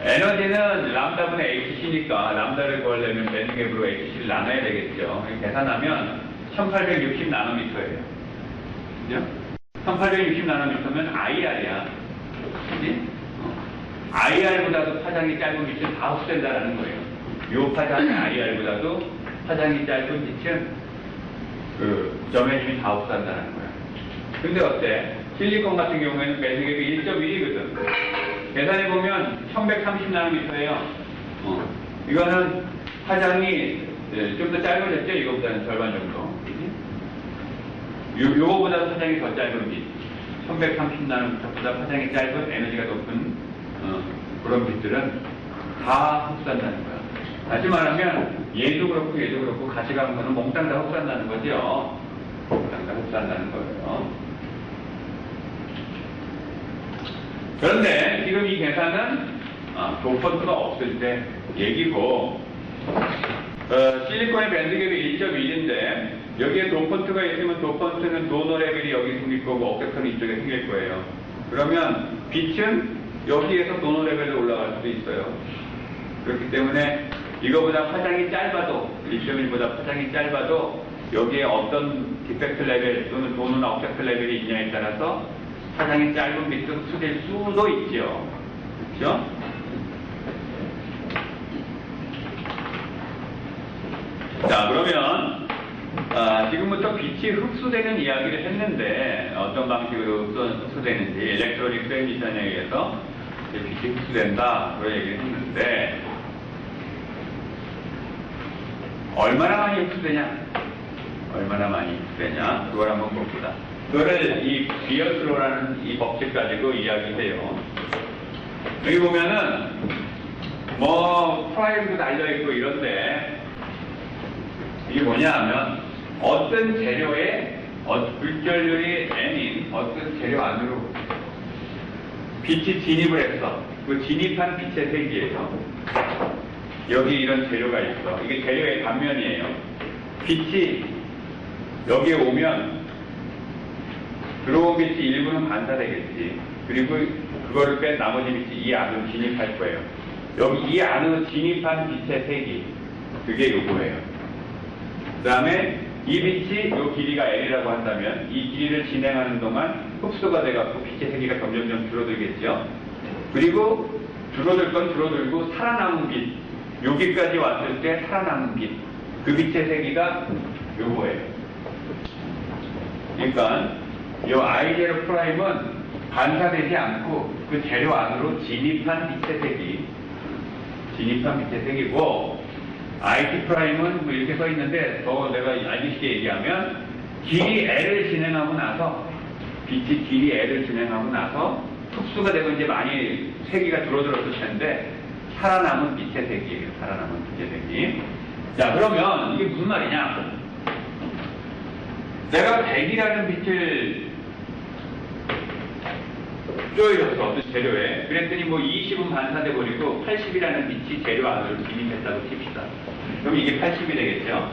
에너지는 람다분의 hc니까 람다를 구하려면 밴드갭으로 hc를 나눠야 되겠죠. 계산하면 1860 나노미터예요. 그죠? 1860 나노미터면 IR이야. 그지? IR보다도 파장이 짧은 빛은 다 흡수된다는 거예요. 요 파장이 IR보다도 파장이 짧은 빛은 저메늄이 다 흡수한다는 거예요. 근데 어때? 실리콘 같은 경우에는 밴드갭이 1.1이거든. 계산해보면 1130 나노미터예요. 이거는 파장이 좀 더 짧아졌죠? 이거보다는 절반 정도. 요거보다 파장이 더 짧은 빛. 1130 나노미터보다 파장이 짧은 에너지가 높은 그런 빛들은 다 흡수한다는 거야. 다시 말하면 얘도 그렇고 얘도 그렇고 같이 가는 거는 몽땅 다 흡수한다는 거죠. 몽땅 다 흡수한다는 거예요. 그런데 지금 이 계산은 도펀트가 없을 때 얘기고 실리콘의 밴드갭이 1.1인데 여기에 도펀트가 있으면 도펀트는 도너 레벨이 여기 생길 거고 억택터는 이쪽에 생길 거예요. 그러면 빛은 여기에서 도너 레벨로 올라갈 수도 있어요. 그렇기 때문에 이거보다 파장이 짧아도 1.1보다 파장이 짧아도 여기에 어떤 디펙트 레벨 또는 도너나 억택트 레벨이 있냐에 따라서 파장이 짧은 빛도 흡수될 수도 있죠. 그렇죠? 자, 그러면 지금부터 빛이 흡수되는 이야기를 했는데 어떤 방식으로 흡수되는지 일렉트로닉 트랜지션에 의해서 빛이 흡수된다 그런 얘기를 했는데 얼마나 많이 흡수되냐? 얼마나 많이 흡수되냐? 그걸 한번 봅시다. 그거를 이 비어스로라는 이 법칙 가지고 이야기해요. 여기 보면은 뭐 프라임도 달려있고 이런데 이게 뭐냐 하면 어떤 재료에 불결률이 n인 어떤 재료 안으로 빛이 진입을 했어. 그 진입한 빛의 색이에요. 여기 이런 재료가 있어. 이게 재료의 단면이에요. 빛이 여기에 오면 들어온 빛이 일부는 반사되겠지. 그리고 그거를 뺀 나머지 빛이 이 안으로 진입할 거예요. 여기 이 안으로 진입한 빛의 색이 그게 요거예요. 그 다음에 이 빛이 요 길이가 L이라고 한다면 이 길이를 진행하는 동안 흡수가 돼갖고 빛의 세기가 점점점 줄어들겠죠. 그리고 줄어들 건 줄어들고 살아남은 빛, 여기까지 왔을 때 살아남은 빛, 그 빛의 세기가 요거예요. 그러니까 요 I0 프라임은 반사되지 않고 그 재료 안으로 진입한 빛의 색이고 IT 프라임은 뭐 이렇게 써 있는데 더 내가 알기 쉽게 얘기하면 길이 L을 진행하고 나서 빛이 길이 L을 진행하고 나서 흡수가 되고 이제 많이 세기가 줄어들었을 텐데 살아남은 빛의 색이에요. 살아남은 빛의 색이. 자, 그러면 이게 무슨 말이냐? 내가 100이라는 빛을 쪼여줬어. 어떤 재료에. 그랬더니 뭐 20은 반사돼 버리고 80이라는 빛이 재료 안으로 진입했다고 칩시다. 그럼 이게 80이 되겠죠.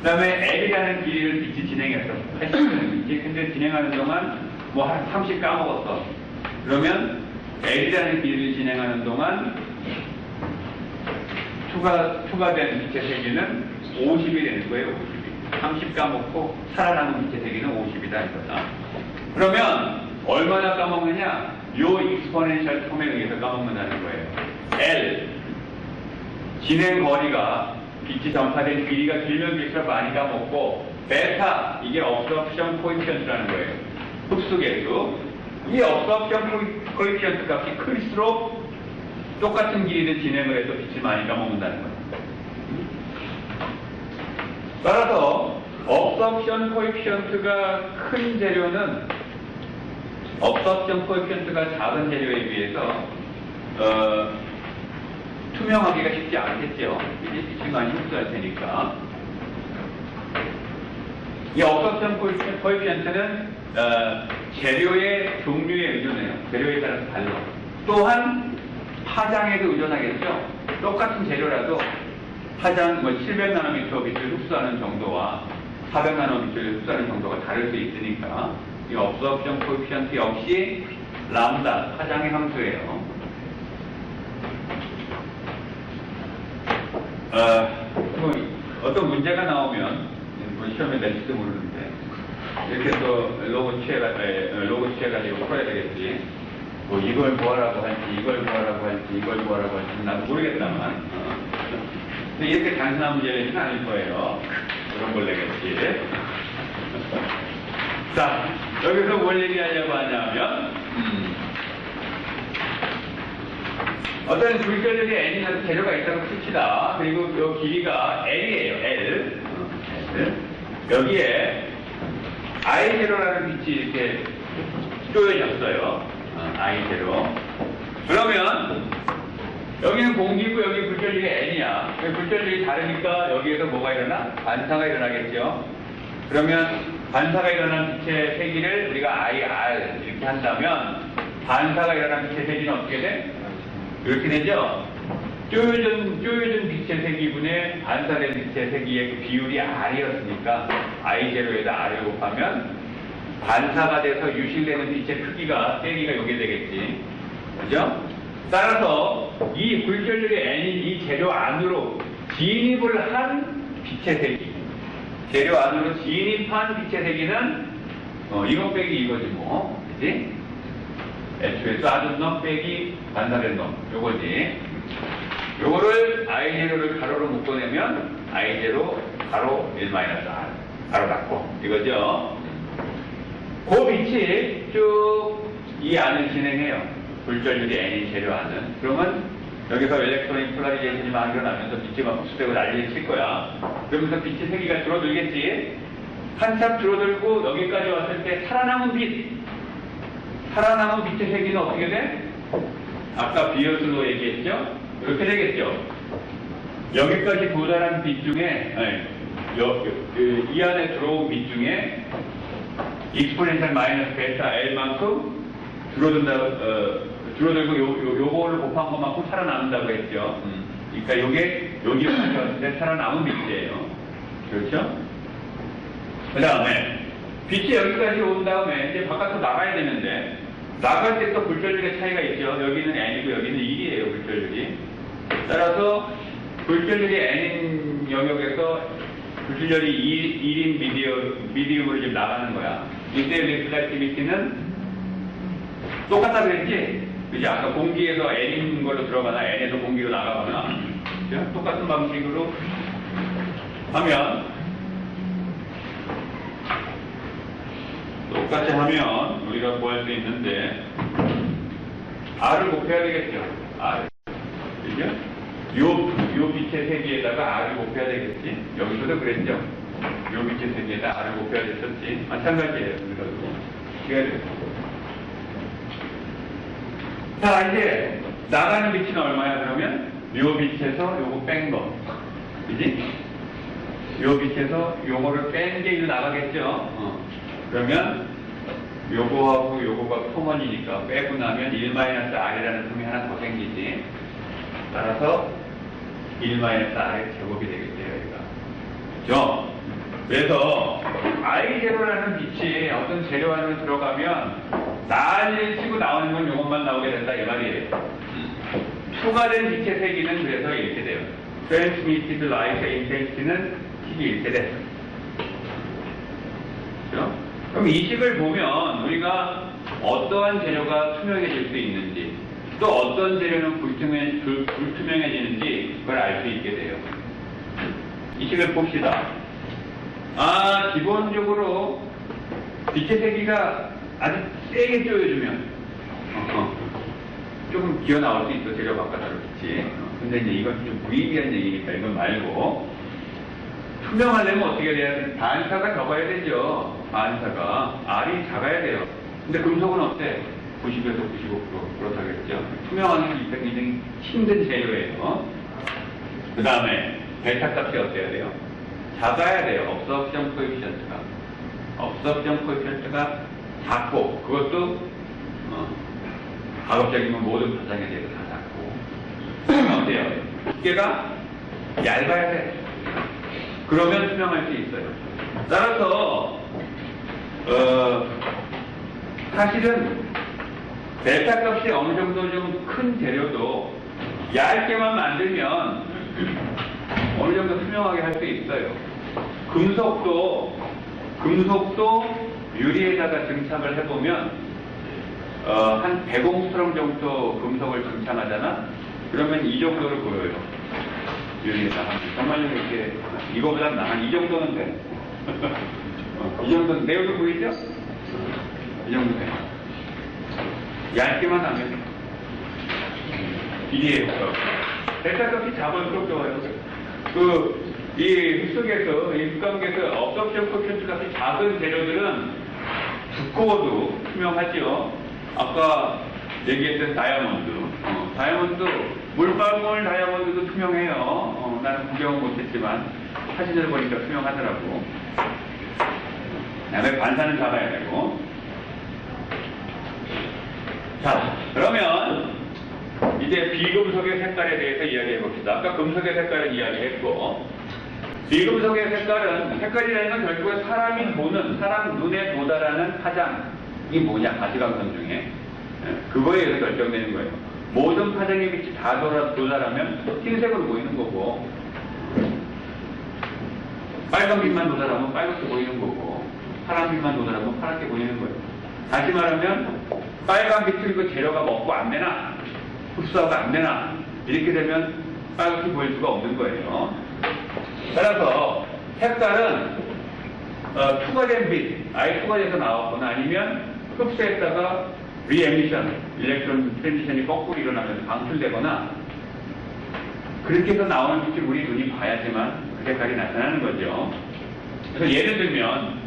그 다음에 L이라는 길이를 빛이 진행했어. 80이라는 빛이. 근데 진행하는 동안 뭐 한 30 까먹었어. 그러면 L이라는 길이를 진행하는 동안 추가된 빛의 세기는 50이 되는 거예요. 50이. 30 까먹고 살아남은 빛의 세기는 50이다 이거다. 그러면 얼마나 까먹느냐? 요 익스포넨셜 텀에 의해서 까먹는다는 거예요. L 진행 거리가 빛이 전파된 길이가 길면 길수록 많이 까먹고 베타 이게 업서프션 코이피언트라는 거예요. 흡수계수. 이 업서프션 코이피언트 값이 클수록 똑같은 길이를 진행을 해서 빛을 많이 까먹는다는 거예요. 따라서 업섭션 코에피션트가 큰 재료는 업섭션 코에피션트가 작은 재료에 비해서 투명하기가 쉽지 않겠죠. 이제 빛이 많이 흡수할 테니까. 이 업섭션 코에피션트는 재료의 종류에 의존해요. 재료에 따라서 달라. 또한 파장에도 의존하겠죠. 똑같은 재료라도 파장 700나노미터 빛을 흡수하는 정도와 400나노미터를 흡수하는 정도가 다를 수 있으니까 이 업섭션 코에피션트 역시 람다 파장의 함수예요. 어떤 문제가 나오면 시험에 낼지도 모르는데 이렇게 또 로고 취해가지고 풀어야 되겠지. 뭐 이걸 뭐하라고 할지 이걸 뭐하라고 할지 이걸 뭐하라고 할지 나도 모르겠다만 근데 이렇게 단순한 문제는 아닐 거예요. 그런 걸 내겠지. 자, 여기서 뭘 얘기하려고 하냐면 어떤 불결력이 N이라는 재료가 있다고 칩시다. 그리고 이 길이가 L이에요. L. 여기에 I0라는 빛이 이렇게 쪼여졌어요. I0. 그러면 여기는 공기고 여기 불결력이 N이야. 불결력이 다르니까 여기에서 뭐가 일어나? 반사가 일어나겠죠. 그러면 반사가 일어난 빛의 세기를 우리가 IR 이렇게 한다면 반사가 일어난 빛의 세기는 어떻게 돼? 이렇게 되죠? 쪼여진 빛의 세기분의 반사된 빛의 세기의 그 비율이 R이었으니까 I0에다 R을 곱하면 반사가 돼서 유실되는 빛의 크기가, 세기가 요게 되겠지. 그죠? 따라서 이 불결력의 N인 이 재료 안으로 진입을 한 빛의 세기. 재료 안으로 진입한 빛의 세기는 이것 빼기 이거지 뭐. 그지? 애초에 쏴준 놈 빼기 반사된 놈. 요거지. 요거를 I0를 가로로 묶어내면 I0 가로 1-R 가로 닫고 이거죠. 그 빛이 쭉 이 안을 진행해요. 불전율이 N인 재료 안은. 그러면 여기서 일렉트로닉 폴라리제이션이 막 일어나면서 빛이 막 흡수되고 난리를 칠 거야. 그러면서 빛의 세기가 줄어들겠지. 한참 줄어들고 여기까지 왔을 때 살아남은 빛의 세기는 어떻게 돼? 아까 비어슬로 얘기했죠? 이렇게 되겠죠. 여기까지 도달한 빛 중에 이 안에 들어온 빛 중에 익스포넨셜 마이너스 베타 L만큼 줄어들고 요거를 곱한 것만큼 살아남는다고 했죠. 그러니까 요게 여기까지 왔을 때 살아남은 빛이에요. 그렇죠? 그 다음에 빛이 여기까지 온 다음에 이제 바깥으로 나가야 되는데 나갈 때 또 불전율의 차이가 있죠. 여기는 N이고 여기는 1이에요. 불전율이. 따라서 불전율이 N인 영역에서 불전율이 1인 미디움으로 지금 나가는 거야. 이때 리플렉티비티는 똑같다 그랬지? 그지? 아까 공기에서 N인 걸로 들어가나 N에서 공기로 나가거나 그죠? 똑같은 방식으로 하면 똑같이 하면 우리가 구할 수 있는데 R을 곱해야 되겠죠. R. 그죠? 요 빛의 세기에다가 R을 곱해야 되겠지. 여기서도 그랬죠. 요 빛의 세기에다 R을 곱해야 됐었지. 마찬가지예요. 그래서 자, 이제 나가는 빛은 얼마야 그러면? 요 빛에서 요거 뺀 거. 그지? 요 빛에서 요거를 뺀 게 이제 나가겠죠. 그러면 요거하고 요거가 커먼이니까 빼고 나면 1-R이라는 틈이 하나 더 생기지. 따라서 1-R의 제곱이 되겠죠, 여기가. 그죠? 그래서 I0라는 빛이 어떤 재료 안으로 들어가면 난리를 치고 나오는 건 요것만 나오게 된다, 이 말이에요. 추가된 빛의 세기는 그래서 이렇게 돼요. Transmitted light intensity는 식이 이렇게 돼. 그죠? 그럼 이 식을 보면 우리가 어떠한 재료가 투명해질 수 있는지 또 어떤 재료는 불투명해지는지 그걸 알 수 있게 돼요. 이 식을 봅시다. 기본적으로 빛의 세기가 아주 세게 쪼여주면 조금 기어 나올 수 있어. 재료 바깥으로 빛이. 근데 이제 이건 좀 무의미한 얘기니까 이건 말고 투명하려면 어떻게 해야 돼요? 반사가 적어야 되죠. 반사가. R이 작아야 돼요. 근데 금속은 어때? 90에서 95% 그렇다겠죠. 투명한 게 굉장히 힘든 재료예요. 그 다음에 델타 값이 어때야 돼요? 작아야 돼요. 업소션 코에피션트가. 업소션 코에피션트가 작고, 그것도 가급적이면 모든 파장에 대해서 다 작고. 어때요? 두께가 얇아야 돼. 그러면 투명할 수 있어요. 따라서 사실은 델타 값이 어느 정도 좀 큰 재료도 얇게만 만들면 어느 정도 투명하게 할 수 있어요. 금속도 유리에다가 증착을 해보면 한 100옹스트럼 정도 금속을 증착하잖아. 그러면 이 정도를 보여요. 유리에다가 정말 이렇게 이거보다 한 이 정도는 돼. 이 정도는 내 얼굴 보이죠? 이 정도 돼. 얇게만 하면 이게 델타 값이 작을수록 좋아요. 이 흙속에서, 이 흙감에서 업소션 코에피션트 값이 작은 재료들은 두꺼워도 투명하죠. 아까 얘기했던 다이아몬드, 물방울 다이아몬드도 투명해요. 나는 구경은 못했지만 사진을 보니까 투명하더라고. 그다음에 반사는 잡아야 되고. 자, 그러면 이제 비금속의 색깔에 대해서 이야기해 봅시다. 아까 금속의 색깔을 이야기했고, 비금속의 색깔이라는 건 결국에 사람이 보는, 사람 눈에 도달하는 파장이 뭐냐, 가시광선 중에. 그거에 의해서 결정되는 거예요. 모든 파장의 빛이 다 도달하면 흰색으로 보이는 거고, 빨간 빛만 도달하면 빨갛게 보이는 거고, 파란 빛만 도달하면 파랗게 보이는 거예요. 다시 말하면 빨간 빛을 그 재료가 먹고 안 되나, 흡수하고 안 되나, 이렇게 되면 빨갛게 보일 수가 없는 거예요. 따라서 색깔은 투과된 빛, 아예 투과돼서 나왔거나 아니면 흡수했다가 리에미션, 일렉트론 트랜지션이 거꾸로 일어나면서 방출되거나 그렇게 해서 나오는 빛을 우리 눈이 봐야지만 그 색깔이 나타나는 거죠. 그래서 예를 들면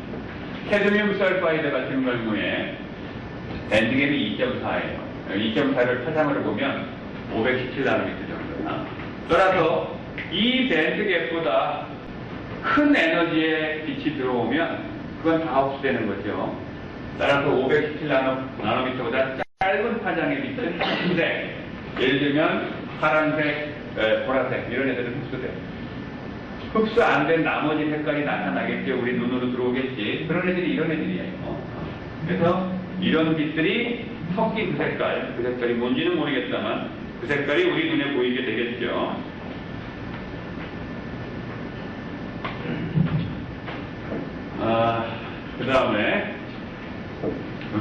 캐드뮴 설파이드 같은 경우에 밴드갭이 2.4예요. 2.4를 파장으로 보면 517나노미터 정도나. 따라서 이 밴드갭보다 큰 에너지의 빛이 들어오면 그건 다 흡수되는 거죠. 따라서 517나노미터보다 짧은 파장의 빛은 흰색, 예를 들면 파란색, 보라색 이런 애들은 흡수돼. 흡수 안 된 나머지 색깔이 나타나겠죠. 우리 눈으로 들어오겠지. 그런 애들이 이런 애들이에요. 그래서 이런 빛들이 섞인 그 색깔이 뭔지는 모르겠지만 그 색깔이 우리 눈에 보이게 되겠죠. 그 다음에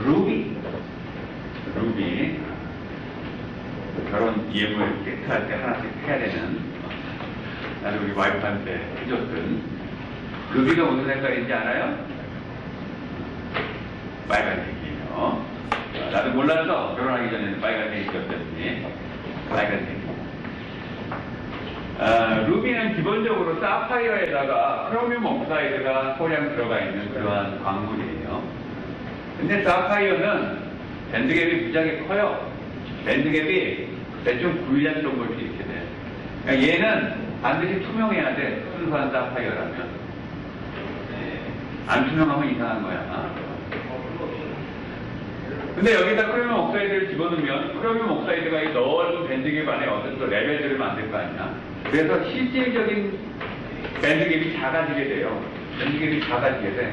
루비 결혼 예물 할 때 하나씩 해야 되는, 나는 우리 와이프한테 해줬던 루비가 무슨 색깔인지 알아요? 빨간색이에요. 나도 몰랐어. 결혼하기 전에는 빨간색이 있었더니 빨간색. 루비는 기본적으로 사파이어에다가 크로뮴 옥사이드가 소량 들어가 있는 그러한 광물이에요. 근데 사파이어는 밴드갭이 무지하게 커요. 밴드갭이 대충 9년 정도 이렇게 돼. 그러니까 얘는 반드시 투명해야 돼. 순수한 사파이어라면. 안 투명하면 이상한 거야. 근데 여기다 크로뮴 옥사이드를 집어넣으면 크로뮴 옥사이드가 이 넓은 밴드갭 안에 어떤 또 레벨들을 만들 거 아니야. 그래서 실질적인 밴드갭이 작아지게 돼요. 밴드갭이 작아지게 돼.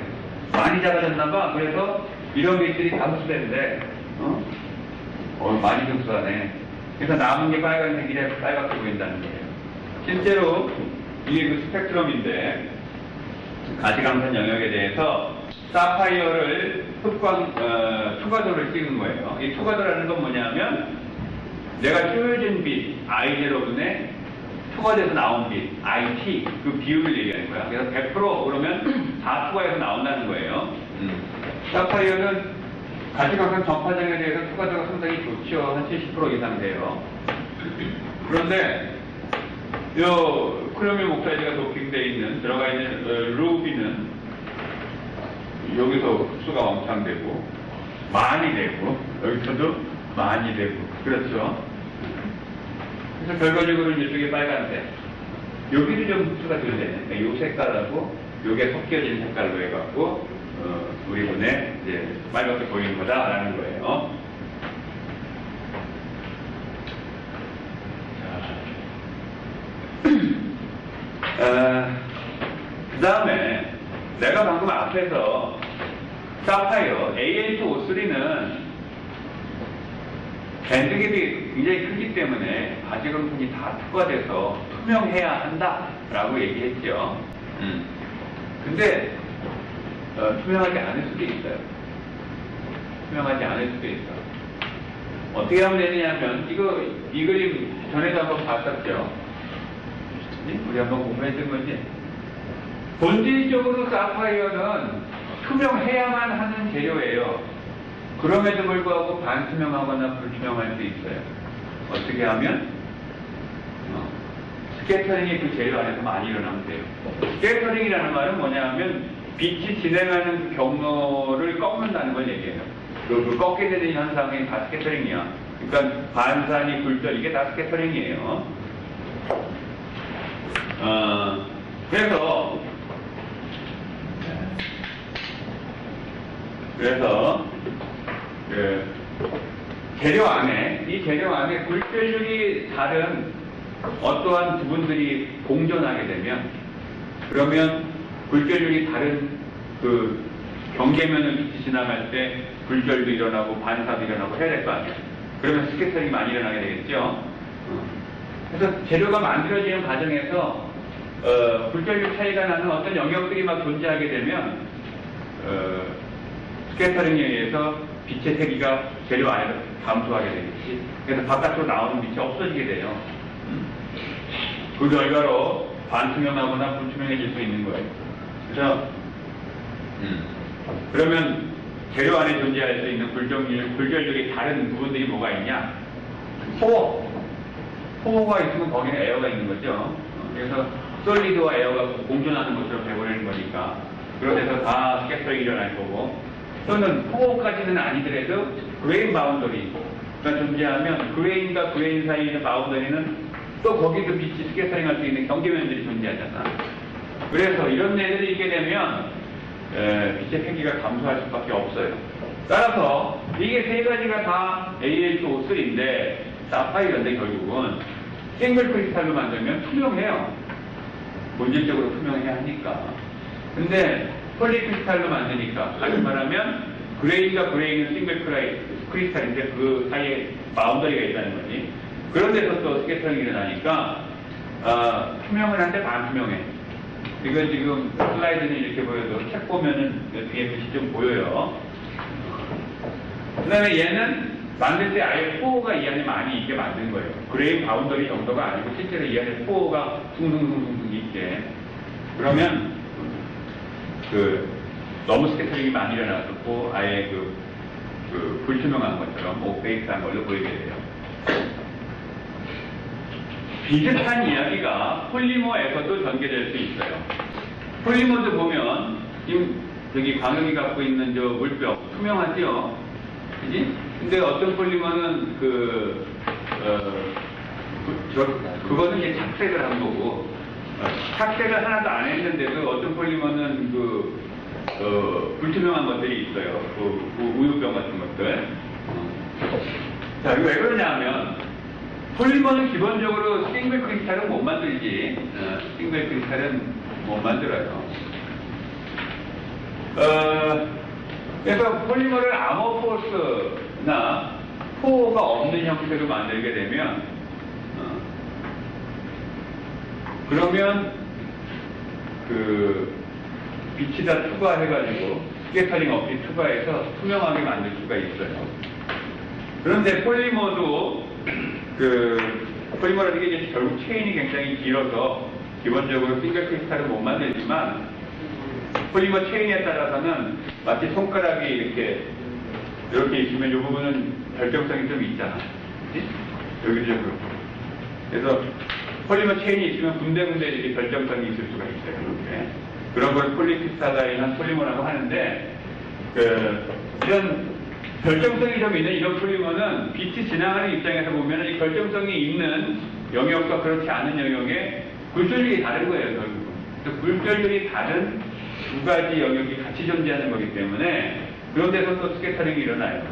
많이 작아졌나봐. 그래서 이런 빛들이 다 흡수되는데, 많이 흡수하네. 그래서 남은 게 빨간색이래, 빨갛게 보인다는 거예요. 실제로 이게 그 스펙트럼인데, 가시광선 영역에 대해서 사파이어를 투과도를 찍은 거예요. 이 투과도라는 건 뭐냐면 내가 쪼여진 빛 I0분의 투과돼서 나온 빛 IT 그 비율을 얘기하는 거야. 그래서 100% 그러면 다 투과해서 나온다는 거예요. 사파이어는 가시광선 전파장에 대해서 투과도가 상당히 좋죠. 한 70% 이상 돼요. 그런데 요 크로미움 옥사이드가 도핑되어 있는, 들어가 있는 루비는 여기서 흡수가 왕창되고, 많이 되고, 여기서도 많이 되고, 그렇죠? 그래서 결과적으로 이쪽에 빨간색, 여기도 좀 흡수가 덜 되네. 이 색깔하고, 요게 섞여진 색깔로 해갖고, 우리 눈에 이제 빨갛게 보이는 거다라는 거예요. 그 다음에 내가 방금 앞에서 사파이어 AL2O3는 밴드갭이 굉장히 크기 때문에 바지금속이 다 특화돼서 투명해야 한다라고 얘기했죠. 근데 투명하지 않을 수도 있어요. 투명하지 않을 수도 있어. 어떻게 하면 되느냐면 이 그림 전에도 한번 봤었죠. 우리 한번 공부했던 거지. 본질적으로 사파이어는 투명해야만 하는 재료예요. 그럼에도 불구하고 반투명하거나 불투명할 수 있어요. 어떻게 하면? 스캐터링이 그 재료 안에서 많이 일어나면 돼요. 스캐터링이라는 말은 뭐냐 하면 빛이 진행하는 그 경로를 꺾는다는 걸 얘기해요. 그 꺾게 되는 현상이 다 스캐터링이야. 그러니까 반사니 굴절 이게 다 스캐터링이에요. 그래서 그 이 재료 안에 굴절력이 다른 어떠한 부분들이 공존하게 되면, 그러면 굴절력이 다른 그 경계면을 빛이 지나갈 때 굴절도 일어나고 반사도 일어나고 해야 될 거 아니에요. 그러면 스캐터링이 많이 일어나게 되겠죠. 그래서 재료가 만들어지는 과정에서 굴절력 차이가 나는 어떤 영역들이 막 존재하게 되면 스캐터링에 의해서 빛의 세기가 재료 안에서 감소하게 되겠지. 그래서 바깥으로 나오는 빛이 없어지게 돼요. 그 결과로 반투명하거나 불투명해질 수 있는 거예요. 그래서 그러면 재료 안에 존재할 수 있는 굴절력이 다른 부분들이 뭐가 있냐? 포호가 있으면 거기는 에어가 있는 거죠. 그래서 솔리드와 에어가 공존하는 것처럼 돼버리는 거니까 그런 데서 다 스캐터링이 일어날 거고, 또는 포호까지는 아니더라도 그레인 바운더리가 존재하면 그레인과 그레인 사이에 있는 바운더리는 또 거기도 빛이 스캐터링 할 수 있는 경계면들이 존재하잖아. 그래서 이런 애들이 있게 되면 빛의 세기가 감소할 수밖에 없어요. 따라서 이게 세 가지가 다 AL2O3인데 사파이어인데 결국은 싱글 크리스탈로 만들면 투명해요. 본질적으로 투명해야 하니까. 근데 폴리크리스탈로 만드니까, 다시 말하면 그레인과 그레인은 싱글 크리스탈인데 그 사이에 바운더리가 있다는 거지. 그런 데서 또 스캐터링이 일어나니까 투명은 한데 반투명해. 이거 지금 슬라이드는 이렇게 보여도 책 보면은 뒤에 빛이 좀 보여요. 그 다음에 얘는 만들 때 아예 포호가 이 안에 많이 있게 만든 거예요. 그레인 바운더리 정도가 아니고 실제로 이 안에 포호가 둥둥둥둥 있게. 그러면 너무 스캐터링이 많이 일어났었고 아예 불투명한 것처럼 오페이크한 걸로 보이게 돼요. 비슷한 이야기가 폴리머에서도 전개될 수 있어요. 폴리머도 보면 지금 여기 광역이 갖고 있는 저 물병 투명하죠? 그지? 근데 어떤 폴리머는 그거는 이제 착색을 한 거고, 착색을 하나도 안 했는데도 어떤 폴리머는 불투명한 것들이 있어요. 우유병 같은 것들. 자, 이거 왜 그러냐면, 폴리머는 기본적으로 싱글 크리스탈은 못 만들지. 싱글 크리스탈은 못 만들어요. 그래서 폴리머를 아머포스나 포가 없는 형태로 만들게 되면, 그러면 빛이 다 투과해가지고 스캐터링 없이 투과해서 투명하게 만들 수가 있어요. 그런데 폴리머도 폴리머라는 게 이제 결국 체인이 굉장히 길어서 기본적으로 싱글 크리스탈은 못 만들지만, 폴리머 체인에 따라서는 마치 손가락이 이렇게 있으면 이 부분은 결정성이 좀 있잖아. 그치? 여기도 좀 그렇고. 그래서 폴리머 체인이 있으면 군데군데 이렇게 결정성이 있을 수가 있어요. 이렇게. 그런 걸 폴리크리스탈라인한 폴리머라고 하는데, 이런 결정성이 좀 있는 이런 폴리머는 빛이 지나가는 입장에서 보면 이 결정성이 있는 영역과 그렇지 않은 영역의 굴절력이 다른 거예요, 결국은. 그래서 굴절력이 다른 두 가지 영역이 같이 존재하는 거기 때문에 그런 데서 또 스캐터링이 일어나요.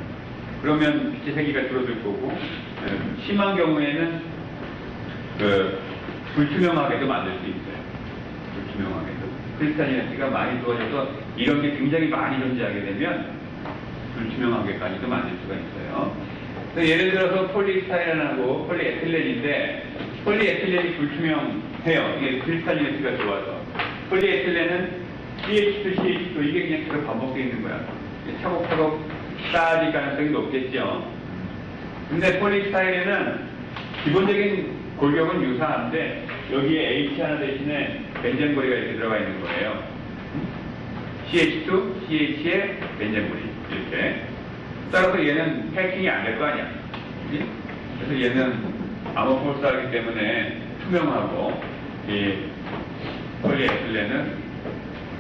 그러면 빛의 세기가 줄어들 거고, 심한 경우에는 불투명하게도 만들 수 있어요. 불투명하게도. 크리스탈리티가 많이 두어져서 이런 게 굉장히 많이 존재하게 되면 불투명하게까지도 만들 수가 있어요. 예를 들어서 폴리스타이렌하고 폴리에틸렌인데, 폴리에틸렌이 불투명해요. 이게 크리스탈리티가 좋아서. 폴리에틸렌은 CH2, CH2 이게 그냥 계속 반복되어 있는 거야. 차곡차곡 쌓아질 가능성이 높겠죠. 근데 폴리스타이렌은 기본적인 골격은 유사한데 여기에 H 하나 대신에 벤젠고리가 이렇게 들어가 있는 거예요. CH2, CH에 벤젠고리 이렇게. 따라서 얘는 패킹이 안 될 거 아니야. 그치? 그래서 얘는 아모포스하기 때문에 투명하고 이 폴리에틸렌은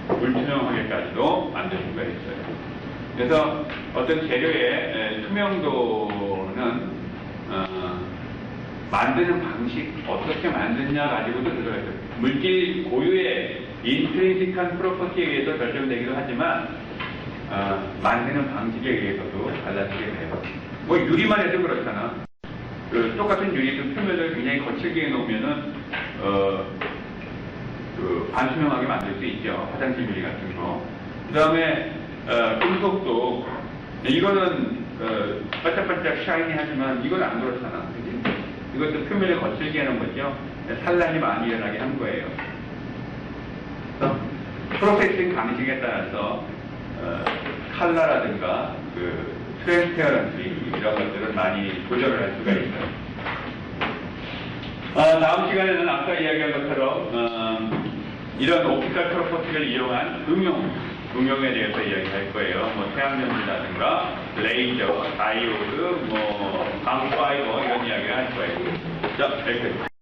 불투명하게까지도 만들 수가 있어요. 그래서 어떤 재료의 투명도는 만드는 방식, 어떻게 만드냐 가지고도 들어가 있어요. 물질 고유의 인트린식한 프로퍼티에 의해서 결정되기도 하지만 만드는 방식에 의해서도 달라지게 돼요. 뭐 유리만 해도 그렇잖아. 똑같은 유리도 표면을 굉장히 거칠게 해놓으면은 반투명하게 만들 수 있죠. 화장실 유리 같은 거. 그 다음에 금속도 이거는 반짝반짝 샤이니하지만 이건 안 그렇잖아. 그지? 이것도 표면을 거칠게 해놓은 거죠. 산란이 많이 일어나게 한 거예요. 그래서 프로세싱 방식에 따라서 컬러라든가 트랜스페어런시 이런 것들을 많이 조절을 할 수가 있어요. 다음 시간에는 아까 이야기한 것처럼 이런 옵티컬 프로퍼티를 이용한 응용에 대해서 이야기할 거예요. 뭐 태양전지라든가 레이저, 다이오드, 뭐 방파이버 이런 이야기를 할 거예요. 자, 여기까지.